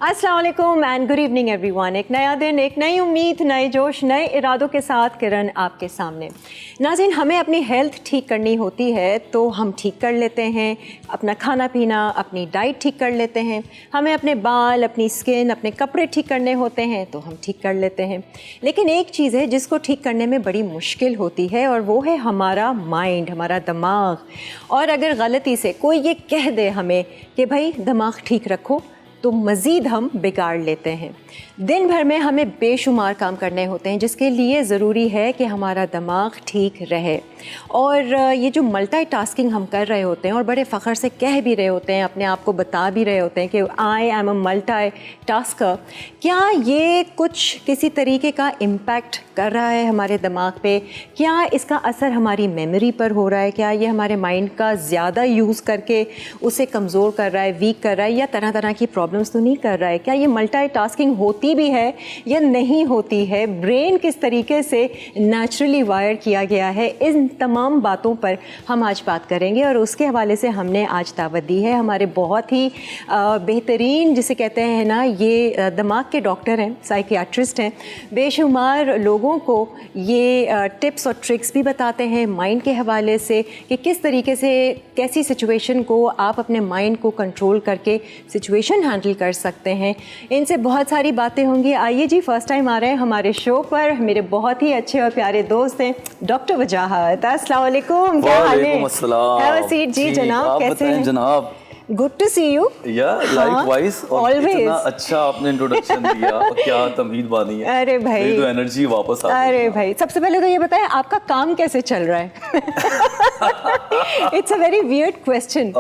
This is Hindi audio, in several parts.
अस्सलाम वालेकुम एंड गुड इवनिंग एवरीवन। एक नया दिन, एक नई उम्मीद, नए जोश, नए इरादों के साथ किरण आपके सामने। नाज़रीन, हमें अपनी हेल्थ ठीक करनी होती है तो हम ठीक कर लेते हैं, अपना खाना पीना, अपनी डाइट ठीक कर लेते हैं। हमें अपने बाल, अपनी स्किन, अपने कपड़े ठीक करने होते हैं तो हम ठीक कर लेते हैं। लेकिन एक चीज़ है जिसको ठीक करने में बड़ी मुश्किल होती है और वो है हमारा माइंड, हमारा दिमाग। और अगर गलती से कोई ये कह दे हमें कि भाई दिमाग ठीक रखो, तो मज़ीद हम बिगाड़ लेते हैं। दिन भर में हमें बेशुमार काम करने होते हैं जिसके लिए ज़रूरी है कि हमारा दिमाग ठीक रहे। और ये जो मल्टीटास्किंग हम कर रहे होते हैं और बड़े फ़ख्र से कह भी रहे होते हैं, अपने आप को बता भी रहे होते हैं कि आई एम अ मल्टीटास्कर, क्या ये कुछ किसी तरीके का इम्पैक्ट कर रहा है हमारे दिमाग पे? क्या इसका असर हमारी मेमोरी पर हो रहा है? क्या ये हमारे माइंड का ज़्यादा यूज़ करके उसे कमज़ोर कर रहा है, वीक कर रहा है, या तरह तरह की प्रॉब्लम्स तो नहीं कर रहा है? क्या ये मल्टीटास्किंग होती भी है या नहीं होती है? ब्रेन किस तरीके से नेचुरली वायर किया गया है? इन तमाम बातों पर हम आज बात करेंगे और उसके हवाले से हमने आज दावत दी है हमारे बहुत ही बेहतरीन, जिसे कहते हैं ना, ये दिमाग के डॉक्टर हैं, साइकियाट्रिस्ट हैं। बेशुमार लोगों को ये टिप्स और ट्रिक्स भी बताते हैं माइंड के हवाले से कि किस तरीके से कैसी सिचुएशन को आप अपने माइंड को कंट्रोल करके सिचुएशन हैंडल कर सकते हैं। इनसे बहुत सारी बातें होंगी। आइए जी, फर्स्ट टाइम आ रहे हैं हमारे शो पर मेरे बहुत ही अच्छे और प्यारे दोस्त हैं डॉक्टर वजाहत। अस्सलाम वालेकुम, क्या हाल है? हैव अ सीट जी जनाब, कैसे हैं जनाब? Good to see you. Likewise. और Always. इतना अच्छा आपने इंट्रोडक्शन दिया और क्या तमहीद बानी है। अरे भाई, तो एनर्जी वापस आ गई। अरे भाई, सबसे पहले तो ये बताएं आपका काम कैसे चल रहा है? It's a very weird question.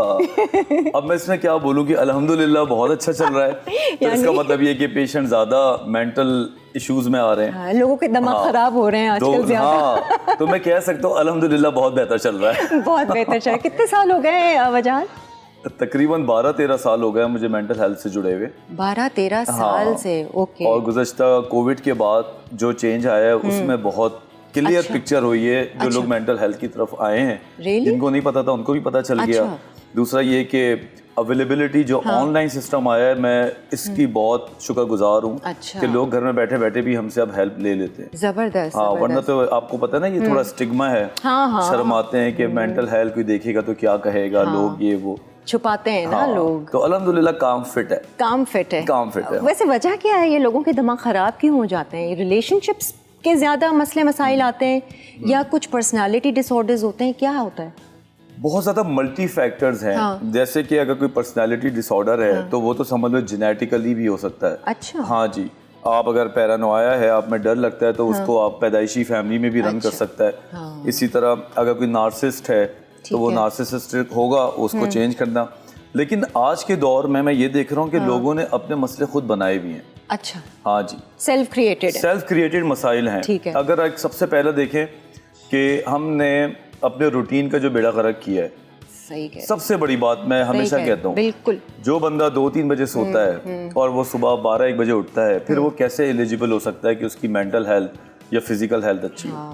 अब मैं इसमें क्या बोलूँ कि अल्हम्दुलिल्लाह बहुत अच्छा चल रहा है। तो इसका मतलब ये कि पेशेंट ज्यादा मेंटल इश्यूज में आ रहे हैं। हाँ, लोगों के दिमाग खराब हो रहे हैं आजकल ज्यादा। हाँ, तो मैं कह सकता हूँ अल्हम्दुलिल्लाह बहुत बेहतर चल रहा है। बहुत बेहतर चल रहा है। कितने साल हो गए वजाहत? तकरीबन 12-13 साल हो गए मुझे मेंटल हेल्थ से जुड़े हुए। 12-13 साल से, ओके। और गुज़श्ता कोविड के बाद जो चेंज आया है उसमें बहुत क्लियर पिक्चर हुई है। जो लोग मेंटल हेल्थ की तरफ आए हैं, जिनको नहीं पता था उनको भी पता चल गया। दूसरा ये कि अवेलेबिलिटी जो ऑनलाइन सिस्टम आया है, मैं इसकी बहुत शुक्रगुजार हूँ कि लोग घर में बैठे बैठे भी हमसे अब हेल्प ले लेते हैं। जबरदस्त। हाँ, वरना तो आपको पता है ना, ये थोड़ा स्टिग्मा है। शर्म आते हैं कि मेंटल हेल्थ कोई देखेगा तो क्या कहेगा, लोग ये वो छुपाते हैं ना लोग। तो अल्हम्दुलिल्लाह काम फिट है। काम फिट है। वैसे वजह क्या है, ये लोगों के दिमाग खराब क्यों हो जाते हैं? रिलेशनशिप्स के ज्यादा मसले मसाइल आते हैं या कुछ पर्सनालिटी डिसऑर्डर्स होते हैं? क्या होता है? बहुत ज़्यादा मल्टी फैक्टर्स हैं। जैसे कि अगर कोई पर्सनालिटी डिसऑर्डर है तो वो तो समझ लो जेनेटिकली भी हो सकता है। अच्छा। हाँ जी, आप अगर पैरानोया है, आप में डर लगता है, तो उसको आप पैदाइशी फैमिली में भी रन कर सकता है। इसी तरह अगर कोई नार्सिस्ट है तो वो नार्सिसिस्टिक होगा, उसको चेंज करना। लेकिन आज के दौर में मैं ये देख रहा हूँ कि लोगों ने अपने मसले खुद बनाए भी हैं। अच्छा। हाँ जी, सेल्फ क्रिएटेड मसाइल हैं। अगर एक सबसे पहले देखें कि हमने अपने रूटीन का जो बेड़ा गर्क किया है, सही है। सबसे बड़ी बात मैं हमेशा कहता हूँ, बिल्कुल, जो बंदा 2-3 बजे सोता है और वो सुबह 12-1 बजे उठता है, फिर वो कैसे एलिजिबल हो सकता है कि उसकी मेंटल हेल्थ या फिजिकल हेल्थ अच्छी हो?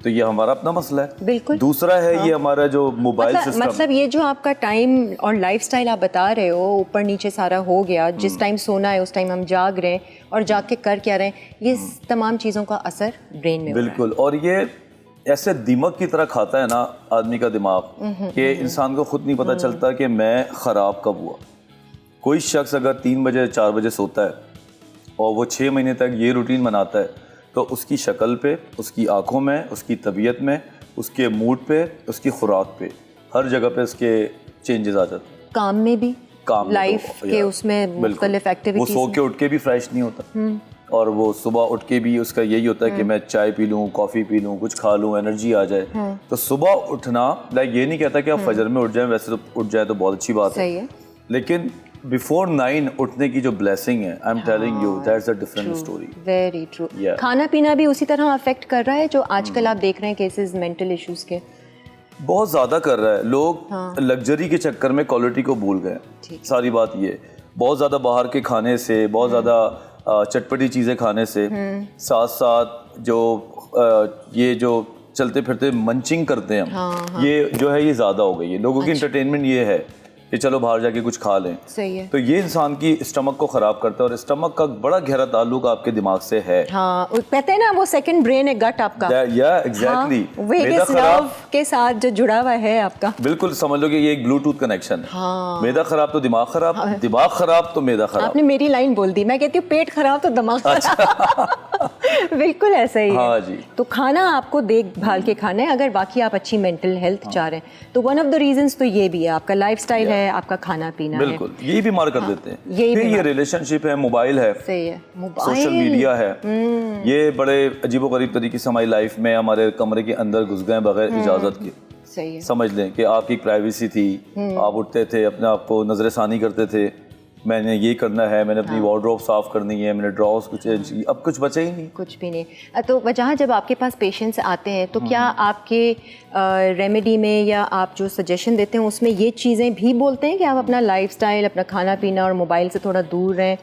तो ये हमारा अपना मसला है। बिल्कुल। दूसरा है ये हमारा जो मोबाइल सिस्टम, मतलब ये जो आपका टाइम और लाइफस्टाइल आप बता रहे हो, ऊपर नीचे सारा हो गया, जिस टाइम सोना है उस टाइम हम जाग रहे हैं और जाग के कर क्या रहे हैं, ये तमाम चीज़ों का असर ब्रेन में। बिल्कुल। और ये ऐसे दिमाग की तरह खाता है ना आदमी का दिमाग, कि इंसान को खुद नहीं पता चलता कि मैं ख़राब कब हुआ। कोई शख्स अगर 3 बजे 4 बजे सोता है और वो 6 महीने तक ये रूटीन बनाता है, तो उसकी शक्ल पे, उसकी आंखों में, उसकी तबीयत में, उसके मूड पे, उसकी खुराक पे, हर जगह पे उसके चेंजेस आ जाते हैं। काम में भी, लाइफ के उसमें मुख्तलिफ एक्टिविटीज। वो सो के उठ के भी फ्रेश नहीं होता और वो सुबह उठ के भी उसका यही होता है कि मैं चाय पी लूँ, कॉफ़ी पी लूँ, कुछ खा लूँ, एनर्जी आ जाए। तो सुबह उठना, लाइक ये नहीं कहता कि आप फजर में उठ जाएं, वैसे तो उठ जाए तो बहुत अच्छी बात है, लेकिन बिफोर 9 उठने की जो ब्लेसिंग है, I am telling you, that's a different story. Very true. खाना पीना भी उसी तरह अफेक्ट कर रहा है जो आजकल आप देख रहे हैं केसेस मेंटल इश्यूज के? बहुत ज़्यादा कर रहा है। लोग लग्जरी के चक्कर में क्वालिटी को भूल गए। सारी बात ये, बहुत ज़्यादा बाहर के खाने से, बहुत ज़्यादा चटपटी चीज़ें खाने से, साथ साथ जो ये जो चलते फिरते मंचिंग करते हैं, ये जो है ये ज़्यादा हो गई है। लोगों की इंटरटेनमेंट ये है कि चलो बाहर जाके कुछ खा लें। सही है। तो ये इंसान की स्टमक को ख़राब करता है, और स्टमक का बड़ा गहरा ताल्लुक आपके दिमाग से है। हाँ, कहते हैं ना वो सेकंड ब्रेन है गट आपका। या एग्जैक्टली, वेगस नर्व के साथ जो जुड़ा हुआ है आपका। बिल्कुल समझ लो कि ये एक ब्लूटूथ कनेक्शन है। हाँ। मैदा खराब तो दिमाग खराब, हाँ। दिमाग खराब तो मैदा खराब। आपने मेरी लाइन बोल दी, मैं कहती हूँ पेट खराब तो दिमाग खराब। बिल्कुल ऐसा ही हाँ है। जी। तो खाना आपको देखभाल के खाना है, अगर वाकई आप अच्छी मेंटल हेल्थ चाह रहे हैं तो वन ऑफ द रीजंस तो ये भी है, आपका लाइफस्टाइल है, आपका खाना पीना है। बिल्कुल, यही बीमार कर देते हैं। फिर ये रिलेशनशिप है, मोबाइल है, सही है, सोशल मीडिया है, ये बड़े अजीबोगरीब तरीके से हमारी लाइफ में हमारे कमरे के अंदर घुस गए बगैर इजाजत के। सही है। समझ लें कि आपकी प्राइवेसी थी, आप उठते थे, अपने आप को नजरसानी करते थे, मैंने ये करना है, मैंने अपनी वार्डरोब साफ करनी है, मैंने ड्रॉर्स कुछ, अब कुछ बचा ही नहीं, कुछ भी नहीं। तो वजह जब आपके पास पेशेंट्स आते हैं तो क्या आपके रेमेडी में या आप जो सजेशन देते हैं उसमें ये चीज़ें भी बोलते हैं कि आप अपना लाइफस्टाइल, अपना खाना पीना और मोबाइल से थोड़ा दूर रहें?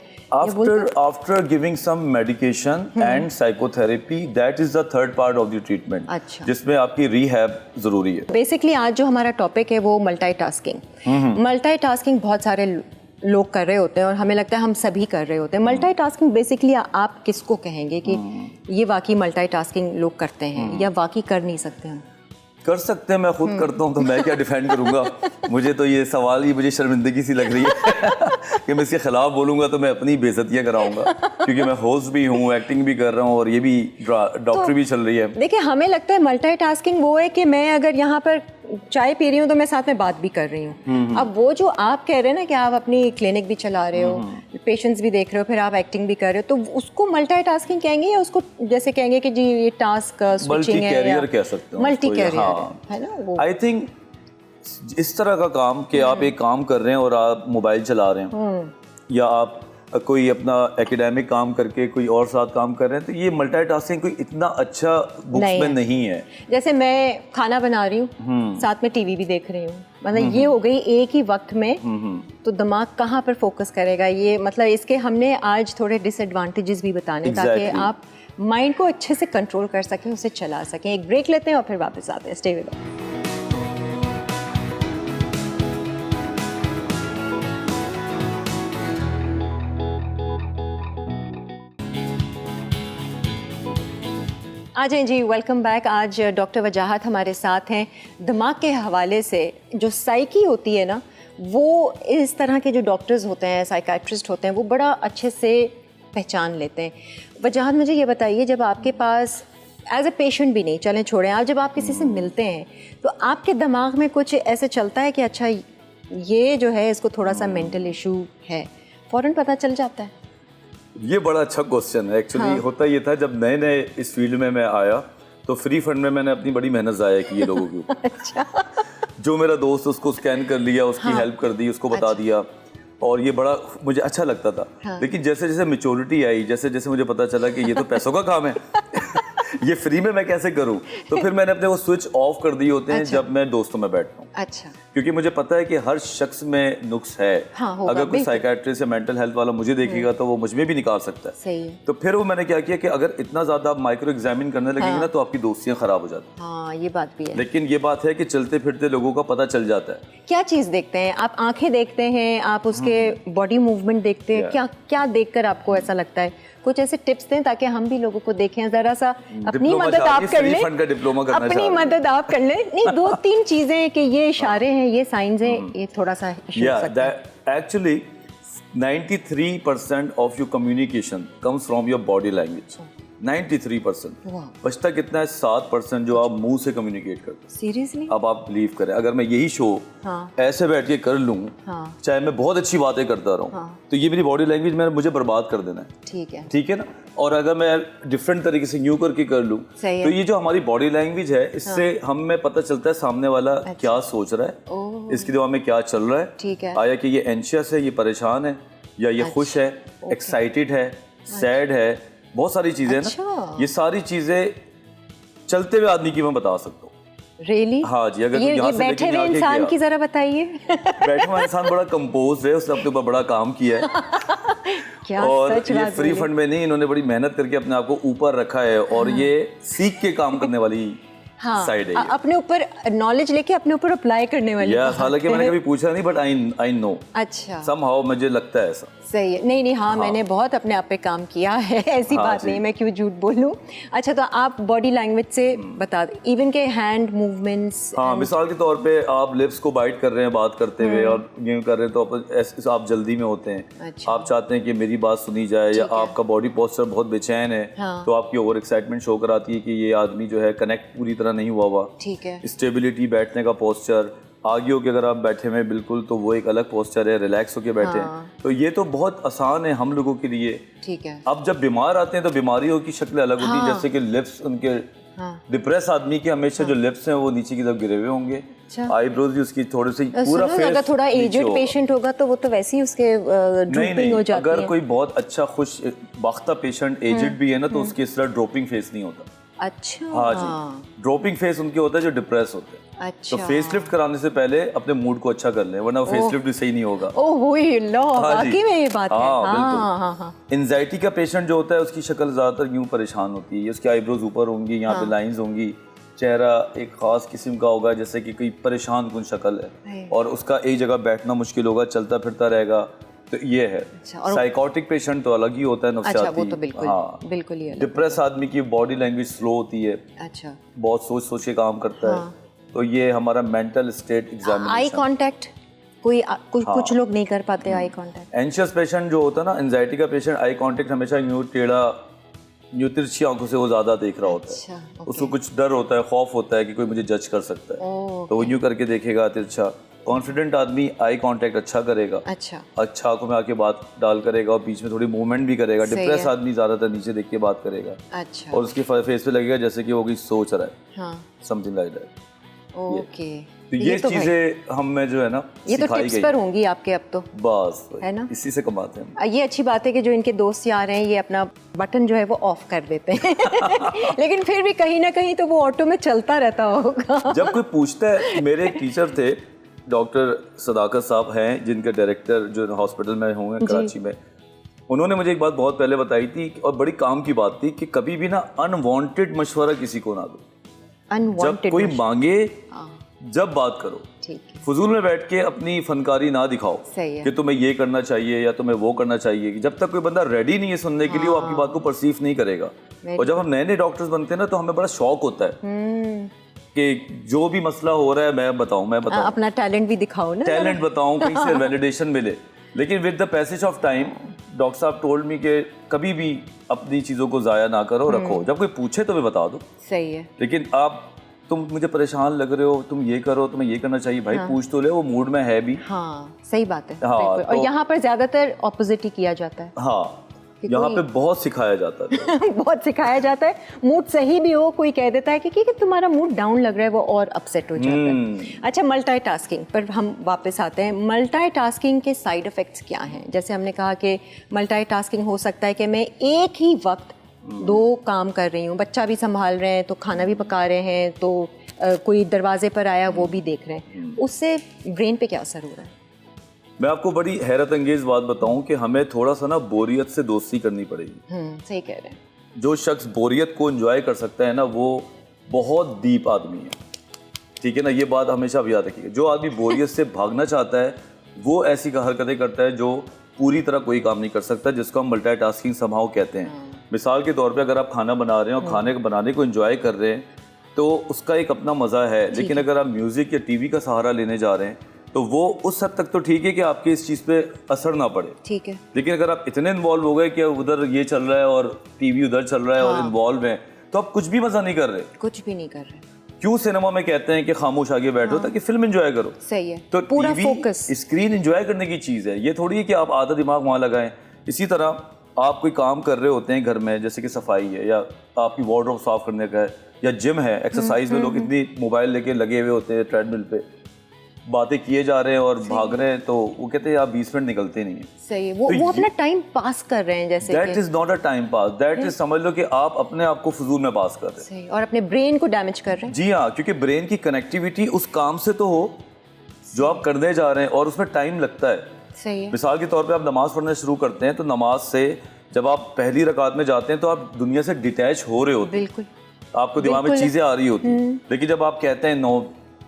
After giving some medication and psychotherapy, that is the third part of the treatment. अच्छा। जिसमें आपकी रिहैब जरूरी है। बेसिकली आज जो हमारा टॉपिक है वो मल्टीटास्किंग। मल्टीटास्किंग बहुत सारे लोग कर रहे होते हैं और हमें लगता है हम सभी कर रहे होते हैं। मल्टीटास्किंग बेसिकली आप किसको कहेंगे कि ये वाकई मल्टीटास्किंग लोग करते हैं या वाकई कर नहीं सकते हैं? कर सकते हैं, मैं खुद करता हूँ तो मैं क्या डिफेंड करूँगा। मुझे तो ये सवाल ही मुझे शर्मिंदगी सी लग रही है कि मैं इसके खिलाफ बोलूँगा तो मैं अपनी बेइज्जतियाँ कराऊँगा, क्योंकि मैं होस्ट भी हूँ, एक्टिंग भी कर रहा हूँ और ये भी डॉक्टर भी चल रही है। देखिए, हमें लगता है मल्टीटास्किंग वो है कि मैं अगर यहाँ पर चाय पी रही हूँ तो मैं साथ में बात भी कर रही हूँ। अब वो जो आप कह रहे हैं ना कि आप अपनी क्लिनिक भी चला रहे हो, पेशेंट्स भी देख रहे हो, फिर आप एक्टिंग भी कर रहे हो, तो उसको मल्टीटास्किंग कहेंगे या उसको जैसे कहेंगे कि जी ये टास्क स्विचिंग है, मल्टी कैरियर कह सकते हो, मल्टी कैरियर है ना वो। आई थिंक इस तरह का काम कि आप एक काम कर रहे हैं और आप मोबाइल चला रहे हैं, या आप कोई अपना एकेडमिक काम करके कोई और साथ काम कर रहे हैं, तो ये मल्टीटास्किंग कोई इतना अच्छा बुक्स में नहीं है। जैसे मैं खाना बना रही हूँ, साथ में टीवी भी देख रही हूँ, मतलब ये हो गई एक ही वक्त में, तो दिमाग कहाँ पर फोकस करेगा? ये मतलब इसके हमने आज थोड़े डिसएडवांटेजेस भी बताने ताकि आप माइंड को अच्छे से कंट्रोल कर सकें, उसे चला सकें। एक ब्रेक लेते हैं और फिर वापस आते हैं। Stay with us. आ जाएं जी, वेलकम बैक। आज डॉक्टर वजाहत हमारे साथ हैं। दिमाग के हवाले से जो साइकी होती है ना, वो इस तरह के जो डॉक्टर्स होते हैं, साइकाट्रिस्ट होते हैं, वो बड़ा अच्छे से पहचान लेते हैं। वजाहत, मुझे ये बताइए, जब आपके पास एज ए पेशेंट भी नहीं, चलें छोड़ें, आप जब आप किसी से मिलते हैं तो आपके दिमाग में कुछ ऐसे चलता है कि अच्छा ये जो है इसको थोड़ा सा मेंटल इशू है, फ़ौरन पता चल जाता है? ये बड़ा अच्छा क्वेश्चन है। एक्चुअली होता ये था, जब नए नए इस फील्ड में मैं आया तो फ्री फंड में मैंने अपनी बड़ी मेहनत ज़ाया की है लोगों के ऊपर। अच्छा। जो मेरा दोस्त, उसको स्कैन कर लिया, उसकी हेल्प कर दी, उसको बता दिया, और ये बड़ा मुझे अच्छा लगता था। लेकिन जैसे जैसे मैच्योरिटी आई, जैसे जैसे मुझे पता चला कि ये तो पैसों का काम है ये फ्री में मैं कैसे करूं, तो फिर मैंने अपने वो स्विच ऑफ कर दिए होते हैं जब मैं दोस्तों में बैठता हूँ। अच्छा। क्योंकि मुझे पता है कि हर शख्स में नुक्स है। अगर कोई साइकाट्रिस्ट या मेंटल हेल्थ वाला मुझे देखेगा तो वो मुझ में भी निकाल सकता है। सही है। तो फिर वो मैंने क्या किया कि अगर इतना ज्यादा आप माइक्रो एग्जामिन करने लगेंगे ना तो आपकी दोस्तियां खराब हो जाती हैं। हाँ, ये बात भी है। लेकिन ये बात है कि चलते फिरते लोगों का पता चल जाता है। क्या चीज़ देखते हैं आप? आंखें देखते हैं आप, उसके बॉडी मूवमेंट देखते हैं, क्या क्या देखकर आपको ऐसा लगता है? कुछ ऐसे टिप्स दें ताकि हम भी लोगों को देखें, जरा सा अपनी मदद आप कर लें, अपनी मदद आप कर लें। नहीं, 2-3 चीजें कि ये इशारे हैं, ये साइंस हैं, ये थोड़ा सा इशू हो सकता है। Actually 93% of your communication comes from your body language. 93%। बचता कितना है? 7% जो आप मुंह से कम्युनिकेट करते हैं। सीरियसली? अब आप बिलीव करें, अगर मैं यही शो ऐसे बैठ के कर लूं, चाहे मैं बहुत अच्छी बातें करता रहूं, तो ये मेरी बॉडी लैंग्वेज में मुझे बर्बाद कर देना है। ठीक है ना? और अगर मैं डिफरेंट तरीके से यूं करके कर लूं, तो ये जो हमारी बॉडी लैंग्वेज है, इससे हमें पता चलता है सामने वाला क्या सोच रहा है, इसके दिमाग में क्या चल रहा है। आया कि ये एंशियस है, ये परेशान है, या ये खुश है, एक्साइटेड है, सैड है, बहुत सारी चीजें ना। ये सारी चीजें चलते हुए आदमी की मैं बता सकता हूँ। Really? हाँ जी। अगर ये बैठे हुए इंसान की जरा बताइए। बैठा हुआ इंसान बड़ा कंपोज है, उसने अपने ऊपर बड़ा काम किया है क्या और सच ये बात फ्री फंड में नहीं, इन्होंने बड़ी मेहनत करके अपने आप को ऊपर रखा है, और ये सीख के काम करने वाली हाँ, साइड है ये। अपने ऊपर नॉलेज लेके अपने ऊपर अप्लाई करने वाली या बात हालांकि मैंने है। कभी पूछा नहीं, बट आई नो अच्छा, समहाउ, मुझे लगता है ऐसा। सही है। नहीं हाँ, मैंने बहुत अपने आप पे काम किया है, ऐसी बात नहीं, मैं क्यों झूठ बोलूं। अच्छा, तो आप बॉडी लैंग्वेज से बता दें, इवन के हैंड मूवमेंट्स। हाँ, मिसाल के तौर पे आप लिप्स को बाइट कर रहे हैं बात करते हुए और यूं कर रहे हैं, तो आप जल्दी में होते हैं। अच्छा। आप चाहते हैं कि मेरी बात सुनी जाए, या आपका बॉडी पोस्चर बहुत बेचैन है, तो आपकी ओवर एक्साइटमेंट शो कराती है कि ये आदमी जो है कनेक्ट पूरी तरह नहीं हुआ हुआ। ठीक है। स्टेबिलिटी, बैठने का पोस्चर, आगे होके अगर आप बैठे हुए बिल्कुल, तो वो एक अलग पोस्चर है, रिलैक्स होके बैठे हैं, तो ये तो बहुत आसान है हम लोगों के लिए। ठीक है। अब जब बीमार आते हैं तो बीमारियों की शक्ल अलग होती है, जैसे कि लिप्स उनके, डिप्रेस आदमी के हमेशा जो लिप्स हैं वो नीचे की तरफ गिरे हुए होंगे, आईब्रोज भी उसकी थोड़ी सी पूरा फेस, अगर थोड़ा एजेड पेशेंट होगा तो वो तो वैसे ही उसके ड्रूपिंग हो जाती है। अगर कोई बहुत अच्छा खुश बाख्ता पेशेंट एजेड भी है ना, तो उसके इस तरह ड्रॉपिंग फेस नहीं होता। अच्छा। हाँ जी, ड्रॉपिंग फेस उनके होता है जो डिप्रेस होते हैं। अच्छा। तो फेस लिफ्ट कराने से पहले अपने मूड को अच्छा कर लें, वरना फेस लिफ्ट भी सही नहीं होगा। वाकई में ये बात है। हाँ, एंजाइटी का पेशेंट जो होता है उसकी शक्ल ज्यादातर यूं परेशान होती है, उसकी आईब्रोज ऊपर होंगी, यहाँ पे लाइंस होंगी, चेहरा एक खास किस्म का होगा, जैसे कि कोई परेशान कुन शक्ल है, और उसका एक जगह बैठना मुश्किल होगा, चलता फिरता रहेगा। तो ये है। साइकोटिक पेशेंट तो अलग ही होता है, नफ्सियाती। अच्छा, वो तो बिल्कुल ही अलग। डिप्रेस आदमी की बॉडी लैंग्वेज स्लो होती है। अच्छा। बहुत सोच सोच के काम करता है। तो ये हमारा mental state examination. Eye contact कुछ लोग नहीं कर पाते आई कांटेक्ट। एंशियस पेशेंट जो होता है ना, एंजाइटी का पेशेंट, आई कांटेक्ट हमेशा यूं टेढ़ा, यूं तिरछी आंखों से वो ज्यादा देख रहा होता है। उसको कुछ डर होता है, खौफ होता है कि कोई मुझे जज कर सकता है, तो वो यूं करके देखेगा तिरछा। कॉन्फिडेंट आदमी आई कांटेक्ट अच्छा करेगा, अच्छा आंखों में आके बात डाल करेगा, और बीच में थोड़ी मूवमेंट भी करेगा। डिप्रेस आदमी ज्यादातर नीचे देख के बात करेगा, अच्छा, और उसके फेस पे लगेगा जैसे कि वो कोई सोच रहा है, समथिंग लाइक दैट। ओके, तो ये चीजें हम में जो है ना, ये तो टिप्स पर होंगी आपके अब तो, बस है ना, इसी से कमाते हैं। ये अच्छी बात है कि जो इनके दोस्त यार हैं ये अपना बटन जो है वो ऑफ कर देते हैं लेकिन फिर भी कहीं ना कहीं तो वो ऑटो में चलता रहता होगा। जब कोई पूछता है, मेरे एक टीचर थे डॉक्टर सदाकत साहब हैं, जिनके डायरेक्टर जो हॉस्पिटल में होंगे कराची में, उन्होंने मुझे एक बात बहुत पहले बताई थी, और बड़ी काम की बात थी, कि कभी भी ना अनवांटेड मशवरा किसी को ना दो। जब कोई मांगे जब बात करो, फजूल में बैठ के अपनी फनकारी ना दिखाओ कि तुम्हें ये करना चाहिए या तुम्हें वो करना चाहिए। जब तक कोई बंदा रेडी नहीं है सुनने के लिए, वो आपकी बात को परसीव नहीं करेगा। और जब हम नए नए डॉक्टर्स बनते हैं ना, तो हमें बड़ा शौक होता है कि जो भी मसला हो रहा है मैं बताऊं, अपना टैलेंट भी दिखाओ ना, टैलेंट बताऊं, कहीं से वैलिडेशन मिले। लेकिन with the passage of time, doctor साहब टोल्ड मी कि कभी भी अपनी चीजों को जाया ना करो, रखो। जब कोई पूछे तो मैं बता दो, सही है। लेकिन आप, तुम मुझे परेशान लग रहे हो, तुम ये करो, तुम्हें ये करना चाहिए, भाई पूछ तो ले, वो मूड में है भी। हाँ, सही बात है। हाँ, और यहाँ पर ज्यादातर ऑपोजिट ही किया जाता है। हाँ, यहाँ पे बहुत सिखाया जाता है बहुत सिखाया जाता है। मूड सही भी हो, कोई कह देता है कि तुम्हारा मूड डाउन लग रहा है, वो और अपसेट हो जाता है। अच्छा, मल्टीटास्किंग पर हम वापस आते हैं। मल्टीटास्किंग के साइड इफेक्ट्स क्या हैं? जैसे हमने कहा कि मल्टीटास्किंग हो सकता है कि मैं एक ही वक्त दो काम कर रही हूँ, बच्चा भी संभाल रहे हैं, तो खाना भी पका रहे हैं, तो कोई दरवाजे पर आया वो भी देख रहे हैं, उससे ब्रेन पे क्या असर हो रहा है? मैं आपको बड़ी हैरत अंगेज बात बताऊं कि हमें थोड़ा सा ना बोरियत से दोस्ती करनी पड़ेगी। सही कह रहे हैं। जो शख्स बोरियत को एंजॉय कर सकता है ना, वो बहुत डीप आदमी है, ठीक है ना, ये बात हमेशा आप याद रखिएगा। जो आदमी बोरियत से भागना चाहता है, वो ऐसी हरकतें करता है जो पूरी तरह कोई काम नहीं कर सकता, जिसको हम मल्टीटास्किंग समहाउ कहते हैं। मिसाल के तौर पे अगर आप खाना बना रहे हैं और खाने बनाने को एंजॉय कर रहे हैं, तो उसका एक अपना मज़ा है। लेकिन अगर आप म्यूज़िक या टीवी का सहारा लेने जा रहे हैं, तो वो उस हद तक तो ठीक है कि आपके इस चीज़ पे असर ना पड़े, ठीक है। लेकिन अगर आप इतने इन्वॉल्व हो गए कि उधर ये चल रहा है और टीवी उधर चल रहा है और इन्वॉल्व हैं, तो आप कुछ भी मज़ा नहीं कर रहे, कुछ भी नहीं कर रहे। क्यों सिनेमा में कहते हैं कि खामोश आगे बैठो ताकि फिल्म एंजॉय करो। सही है, तो पूरा फोकस, स्क्रीन एंजॉय करने की चीज़ है। ये थोड़ी है कि आप आधा दिमाग वहाँ लगाएं। इसी तरह आप कोई काम कर रहे होते हैं घर में, जैसे कि सफाई है या आपकी वार्डरोब साफ करने का है या जिम है, एक्सरसाइज में लोग इतनी मोबाइल लेके लगे हुए होते हैं, ट्रेडमिल पे बातें किए जा रहे हैं और भाग रहे हैं, तो वो कहते हैं आप 20 मिनट निकलते नहीं है। सही है, वो अपना टाइम पास कर रहे हैं, जैसे that is not a time pass, that is, समझ लो कि आप अपने आप को फजूल में पास कर रहे हैं और अपने ब्रेन को डैमेज कर रहे हैं। जी हाँ, क्योंकि ब्रेन की कनेक्टिविटी उस काम से तो हो जो आप करने जा रहे हैं, और उसमें टाइम लगता है। सही है। मिसाल के तौर पे आप नमाज पढ़ना शुरू करते हैं, तो नमाज से जब आप पहली रकात में जाते हैं तो आप दुनिया से डिटैच हो रहे होते हैं। बिल्कुल। आपको दिमाग में बिल्कुल। चीजें आ रही होती हैं, लेकिन जब आप कहते हैं नो,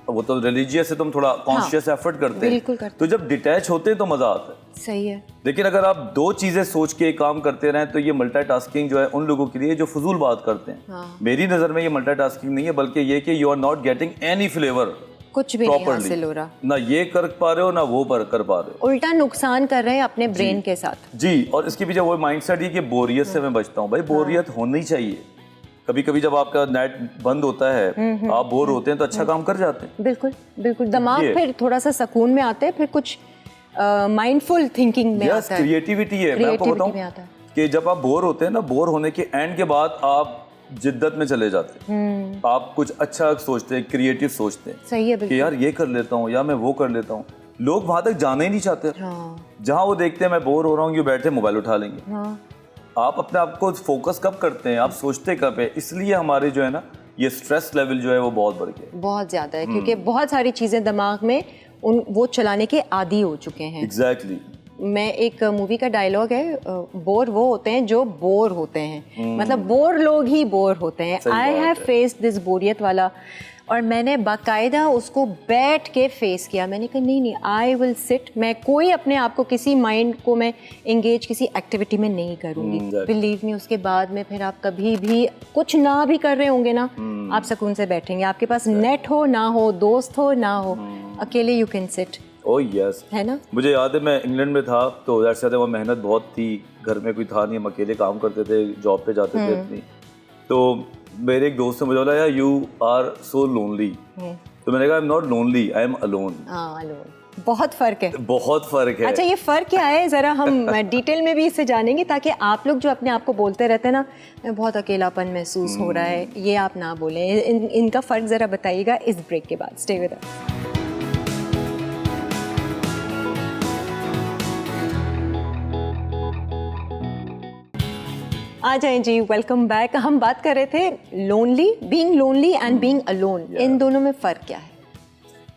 वो तो रिलीजियस है, तुम थोड़ा कॉन्शियस एफर्ट करते बिल्कुल हैं, करते तो जब डिटैच होते हैं तो मजा आता है। सही है। लेकिन अगर आप दो चीजें सोच के काम करते रहें तो ये मल्टीटास्किंग जो है उन लोगों के लिए जो फजूल बात करते हैं। हाँ। मेरी नजर में ये मल्टीटास्किंग नहीं है, बल्कि ये कि you are not getting any flavour कुछ भी नहीं हासिल हो रहा, ना ये कर पा रहे हो ना वो कर पा रहे हो, उल्टा नुकसान कर रहे हैं अपने ब्रेन के साथ। जी। और इसके पीछे वो माइंडसेट है कि बोरियत से मैं बचता हूँ। भाई बोरियत होनी चाहिए। कभी कभी जब आपका नेट बंद होता है, आप बोर होते हैं तो अच्छा काम कर जाते हैं। बिल्कुल बिल्कुल, दिमाग फिर थोड़ा सा सुकून में आते हैं, फिर कुछ माइंडफुल थिंकिंग में आता है, क्रिएटिविटी है। मैं आपको क्रिएटिविटी में बताऊं आता है। कि जब आप बोर होते हैं ना, बोर होने के एंड के बाद आप जिद्दत में चले जाते हैं। आप कुछ अच्छा सोचते हैं, क्रिएटिव सोचते हैं सही है कि बिल्कुल। यार ये कर लेता हूँ या मैं वो कर लेता हूँ। लोग वहां तक जाना ही नहीं चाहते। हाँ जहाँ वो देखते हैं मैं बोर हो रहा हूँ, यूँ बैठे मोबाइल उठा लेंगे। हाँ आप अपने आप को फोकस कब करते हैं, आप सोचते कब है। इसलिए हमारे जो है ना ये स्ट्रेस लेवल जो है वो बहुत बढ़ गया, बहुत ज्यादा है, क्योंकि बहुत सारी चीजें दिमाग में वो चलाने के आदी हो चुके हैं। एग्जैक्टली। मैं एक मूवी का डायलॉग है, बोर वो होते हैं जो बोर होते हैं, मतलब बोर लोग ही बोर होते हैं। आई हैव फेस्ड दिस बोरियत वाला, और मैंने बाकायदा उसको बैठ के फेस किया। मैंने कहा नहीं, आई विल सिट, मैं कोई अपने आप को किसी माइंड को मैं एंगेज किसी एक्टिविटी में नहीं करूँगी। बिलीव मी, उसके बाद में फिर आप कभी भी कुछ ना भी कर रहे होंगे ना, आप सुकून से बैठेंगे। आपके पास नेट हो ना हो, दोस्त हो ना हो, अकेले you can sit. Oh yes, है ना। मुझे याद है मैं इंग्लैंड में था तो ज़ाहिर सी बात है वहाँ मेहनत बहुत थी, घर में कोई था नहीं, हम अकेले काम करते थे, जॉब पे जाते थे अपनी। तो मेरे एक दोस्त ने मुझे बोला यार यू आर सो लोनली, तो मैंने कहा I am not lonely, I am alone. हाँ, अलोन। बहुत फर्क है, बहुत फर्क है। अच्छा, ये फर्क क्या है, जरा हम डिटेल में भी इससे जानेंगे, ताकि आप लोग जो अपने आप को बोलते रहते हैं ना, मैं बहुत अकेलापन महसूस हो रहा है, ये आप ना बोलें। इनका फर्क जरा बताइएगा इस ब्रेक के बाद। Stay with us. आ जाएं जी, वेलकम बैक। हम बात कर रहे थे being lonely and being alone, इन दोनों में फर्क क्या है?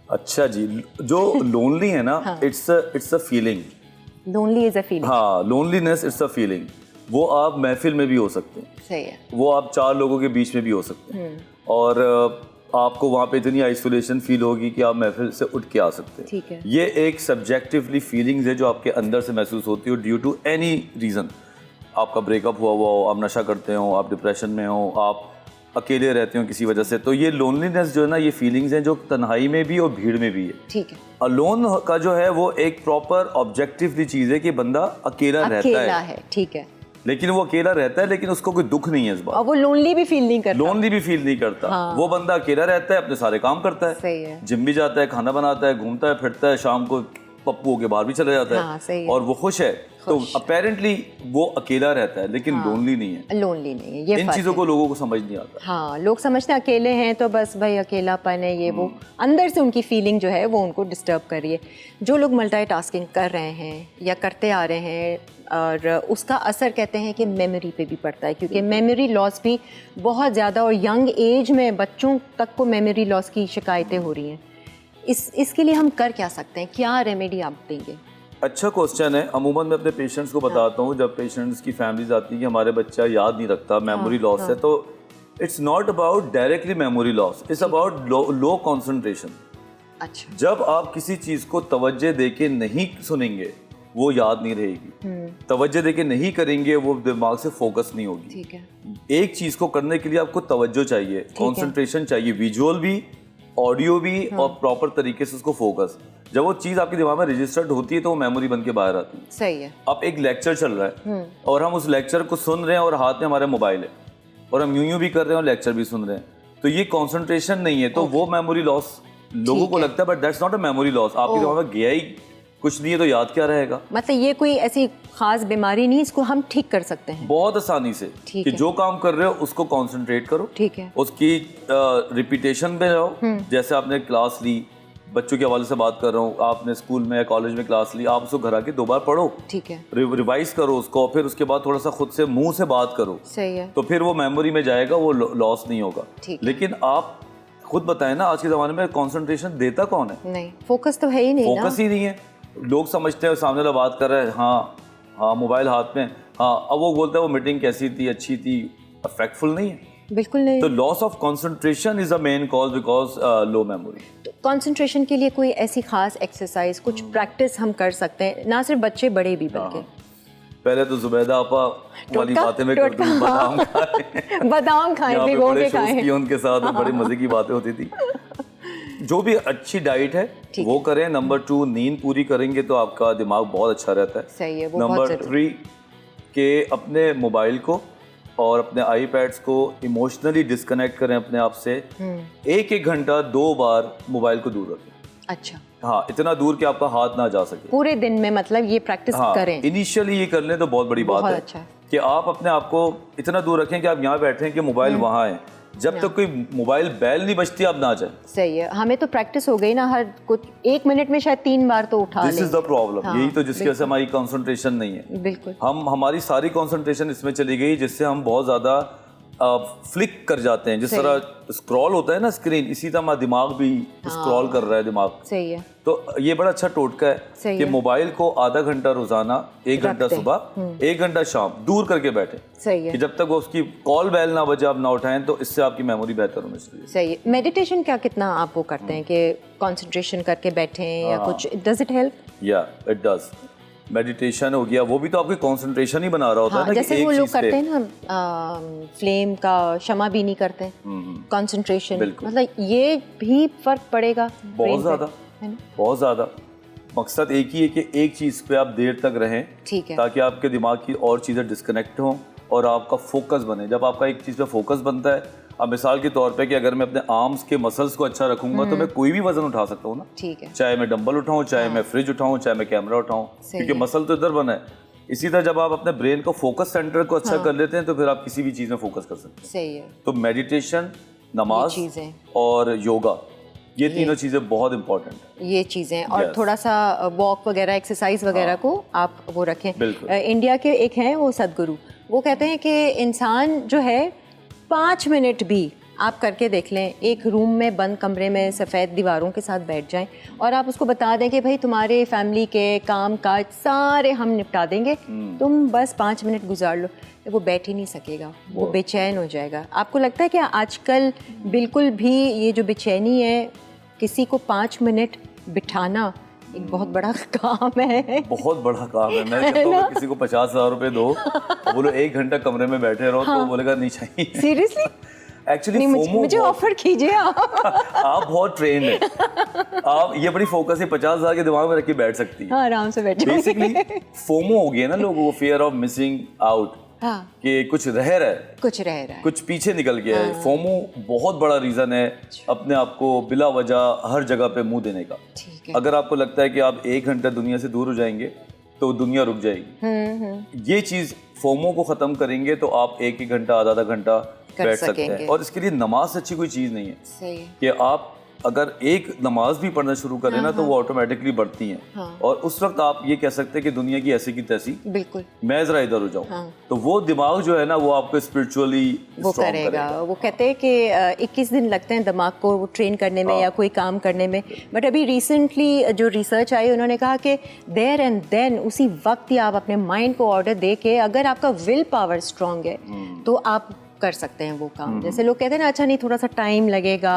अच्छा जी, जो लोनली है ना, it's a feeling. Lonely is a feeling. हाँ, लोनलीनेस इट्स अ फीलिंग। वो आप महफिल में भी हो सकते हैं, सही है, वो आप चार लोगों के बीच में भी हो सकते हैं, और आपको वहाँ पे इतनी आइसोलेशन फील होगी कि आप महफिल से उठ के आ सकते हैं। ठीक है। ये एक सब्जेक्टिवली फीलिंग्स है जो आपके अंदर से महसूस होती है ड्यू टू एनी रीज़न। आपका ब्रेकअप हुआ हो, आप नशा करते हो, आप डिप्रेशन में हो, आप अकेले रहते हो किसी वजह से, तो ये लोनलीनेस जो है ना, ये फीलिंग्स हैं जो तन्हाई में भी और भीड़ में भी है। ठीक है। अलोन का जो है वो एक प्रॉपर ऑब्जेक्टिवली चीज़ है कि बंदा अकेला रहता है। ठीक है, लेकिन वो अकेला रहता है, लेकिन उसको कोई दुख नहीं है इस बात। और वो लोनली भी फील नहीं करता। लोनली भी फील नहीं करता। हाँ। वो बंदा अकेला रहता है, अपने सारे काम करता है, सही है। जिम भी जाता है, खाना बनाता है, घूमता है फिरता है, शाम को पप्पू के बाहर भी चला जाता है। हाँ, सही है। और वो खुश है। तो अपेरेंटली वो अकेला रहता है, लेकिन लोनली नहीं है। लोनली नहीं है, ये इन चीजों को लोगों को समझ नहीं आता। हाँ, लोग समझते हैं अकेले हैं तो बस भाई अकेलापन है, ये वो, अंदर से उनकी फीलिंग जो है वो उनको डिस्टर्ब कर रही है। जो लोग मल्टीटास्किंग कर रहे हैं या करते आ रहे हैं, और उसका असर कहते हैं कि मेमोरी पे भी पड़ता है, क्योंकि मेमोरी लॉस भी बहुत ज़्यादा, और यंग एज में बच्चों तक को मेमोरी लॉस की शिकायतें हो रही हैं। इसके लिए हम कर क्या सकते हैं, क्या रेमेडी आप देंगे? अच्छा क्वेश्चन है। अमूमन मैं अपने पेशेंट्स को बताता हूँ, जब पेशेंट्स की फैमिलीज आती है कि हमारे बच्चा याद नहीं रखता, मेमोरी लॉस है, तो it's not about directly memory loss, it's about low concentration. अच्छा। जब आप किसी चीज को तवज्जो देके नहीं सुनेंगे, वो याद नहीं रहेगी। तवज्जो देके नहीं करेंगे, वो दिमाग से फोकस नहीं होगी। ठीक है। एक चीज को करने के लिए आपको तवज्जो चाहिए, कंसंट्रेशन चाहिए, विजुअल भी, ऑडियो भी, और प्रॉपर तरीके से उसको फोकस। जब वो चीज आपके दिमाग में रजिस्टर्ड होती है तो वो मेमोरी बन के बाहर आती है। सही है। अब एक लेक्चर चल रहा है और हम उस लेक्चर को सुन रहे हैं और हाथ में हमारा मोबाइल है, और हम यूं भी कर रहे हैं और लेक्चर भी सुन रहे हैं, तो ये कंसंट्रेशन नहीं है। तो वो मेमोरी लॉस लोगों को लगता है, but that's not a memory loss. आपके दिमाग में गया ही कुछ नहीं है तो याद क्या रहेगा। मतलब ये कोई ऐसी खास बीमारी नहीं, इसको हम ठीक कर सकते हैं बहुत आसानी से, कि जो काम कर रहे हो उसको कंसंट्रेट करो। ठीक है। उसकी रिपीटेशन पे जाओ। जैसे आपने क्लास ली, बच्चों के हवाले से बात कर रहा हूँ, आपने स्कूल में या कॉलेज में क्लास ली, आप उसको घर आके 2 बार पढ़ो। ठीक है। रिवाइज करो उसको, फिर उसके बाद थोड़ा सा खुद से मुंह से बात करो। सही है। तो फिर वो मेमोरी में जाएगा, वो लॉस नहीं होगा। लेकिन आप खुद बताएं ना, आज के जमाने में कंसंट्रेशन देता कौन है? नहीं, फोकस तो है ही नहीं, फोकस ही नहीं है। लोग समझते हैं सामने वाला बात कर रहा है, हाँ मोबाइल हाथ में, हाँ, अब वो बोलता है वो मीटिंग कैसी थी, अच्छी थी, इफेक्टफुल नहीं है। बिल्कुल नहीं। तो loss of concentration is a main cause because low memory. तो कंसंट्रेशन के लिए कोई ऐसी खास एक्सरसाइज, कुछ प्रैक्टिस हम कर सकते हैं, ना सिर्फ बच्चे बड़े भी बल्कि? पहले तो जुबैदा आपा वाली बातें में करती हूँ, बादाम खाएं, बादाम खाएं, भिगो के खाएं, उनके साथ बड़ी मजे की बातें होती थी। जो भी अच्छी डाइट है वो करें। नंबर 2, नींद पूरी करेंगे तो आपका दिमाग बहुत अच्छा रहता है। सही है, वो नंबर 3 के अपने मोबाइल को और अपने आईपैड्स को इमोशनली डिस्कनेक्ट करें अपने आप से। 1-1 घंटा 2 बार मोबाइल को दूर रखें। अच्छा, हाँ, इतना दूर कि आपका हाथ ना जा सके पूरे दिन में, मतलब ये प्रैक्टिस करें। इनिशियली ये कर लें तो बहुत बड़ी बात है। अच्छा है कि आप अपने आप को इतना दूर रखें कि आप यहाँ बैठे हैं कि मोबाइल वहाँ है, जब तक कोई मोबाइल बेल नहीं बजती आप ना जाए। सही है, हमें तो प्रैक्टिस हो गई ना, हर कुछ 1 मिनट में शायद 3 बार तो उठा लें। This is the problem. यही तो जिसकी वजह से हमारी कंसंट्रेशन नहीं है। बिल्कुल, हमारी सारी कंसंट्रेशन इसमें चली गई, जिससे हम बहुत ज्यादा फ्लिक कर जाते हैं। जिस तरह स्क्रॉल होता है ना स्क्रीन, इसी तरह हमारा दिमाग भी स्क्रॉल कर रहा है दिमाग। सही है। तो ये बड़ा अच्छा टोटका है कि मोबाइल को आधा घंटा रोजाना, 1 घंटा सुबह, 1 घंटा शाम दूर करके बैठे। सही है। कि जब तक वो उसकी कॉल बेल ना बजे आप ना उठाएं, तो इससे आपकी मेमोरी बेहतर होनी चाहिए। सही है। मेडिटेशन क्या कितना आप वो करते हैं कि कंसंट्रेशन करके बैठे या कुछ, डज इट हेल्प? या इट डज। मेडिटेशन हो गया, वो भी तो आपकी कंसंट्रेशन ही बना रहा होता है ना। जैसे कि वो एक लोग चीज़ पे करते हैं ना, फ्लेम का शमा भी नहीं करते, कंसंट्रेशन, मतलब ये भी फर्क पड़ेगा बहुत ज्यादा, बहुत ज्यादा। मकसद एक ही है कि एक चीज पे आप देर तक रहें, ठीक है, ताकि आपके दिमाग की और चीजें डिस्कनेक्ट हों और आपका फोकस बने। जब आपका एक चीज पे फोकस बनता है, अब मिसाल के तौर पे कि अगर मैं अपने आर्म्स के मसल्स को अच्छा रखूंगा तो मैं कोई भी वजन उठा सकता हूँ ना। ठीक है, चाहे मैं डंबल उठाऊं, चाहे मैं फ्रिज उठाऊं, चाहे मैं कैमरा उठाऊं, क्योंकि मसल तो इधर बना है। इसी तरह जब आप अपने ब्रेन को फोकस सेंटर को अच्छा कर लेते हैं तो फिर आप किसी भी चीज में फोकस कर सकते हैं। सही है। तो मेडिटेशन, नमाज और योगा, ये तीनों चीजें बहुत इंपॉर्टेंट है। ये चीजें, और थोड़ा सा वॉक वगैरह, एक्सरसाइज वगैरह को आप वो रखें। इंडिया के एक हैं वो सदगुरु, वो कहते हैं कि इंसान जो है 5 मिनट भी आप करके देख लें, एक रूम में बंद कमरे में सफ़ेद दीवारों के साथ बैठ जाएं और आप उसको बता दें कि भाई तुम्हारे फैमिली के काम काज सारे हम निपटा देंगे, तुम बस 5 मिनट गुजार लो, तो वो बैठ ही नहीं सकेगा, वो बेचैन हो जाएगा। आपको लगता है कि आजकल बिल्कुल भी ये जो बेचैनी है, किसी को 5 मिनट बिठाना एक बहुत बड़ा काम है। बहुत बड़ा काम है। मैं कहता हूँ किसी को 50,000 रुपए दो, बोलो 1 घंटा कमरे में बैठे रहो, तो बोलेगा नहीं चाहिए। सीरियसली? एक्चुअली मुझे ऑफर कीजिए आप। आप बहुत ट्रेंड है, आप ये बड़ी फोकस है, 50,000 के दिमाग में रख के बैठ सकती है। हाँ, आराम से बैठ जाओगे। बेसिकली फोमो हो गया ना लोगों को, फियर ऑफ मिसिंग आउट, कि कुछ रह रहा है, कुछ पीछे निकल गया है। फोमो बहुत बड़ा रीजन है अपने आप को बिला वजह हर जगह पे मुंह देने का। अगर आपको लगता है कि आप 1 घंटा दुनिया से दूर हो जाएंगे तो दुनिया रुक जाएगी। ये चीज फोमो को खत्म करेंगे तो आप 1-1 घंटा, आधा घंटा बैठ सकते हैं। और इसके लिए नमाज से अच्छी कोई चीज नहीं है। सही है। कि आप अगर एक नमाज भी पढ़ना शुरू करें ना, तो वो ऑटोमेटिकली बढ़ती हैं। और उस वक्त आप ये कह सकते हैं कि दुनिया की ऐसी की तैसी, बिल्कुल मैं जरा इधर हो जाऊं, तो वो दिमाग जो है ना, वो आपको स्पिरिचुअली वो करेगा। वो कहते हैं कि 21 दिन लगते हैं दिमाग को ट्रेन करने में या कोई काम करने में। बट अभी रिसेंटली जो रिसर्च आई, उन्होंने कहा कि देयर एंड देन, उसी वक्त ही आप अपने माइंड को ऑर्डर दे के, अगर आपका विल पावर स्ट्रांग है तो आप कर सकते हैं वो काम। जैसे लोग कहते हैं ना, अच्छा नहीं थोड़ा सा टाइम लगेगा,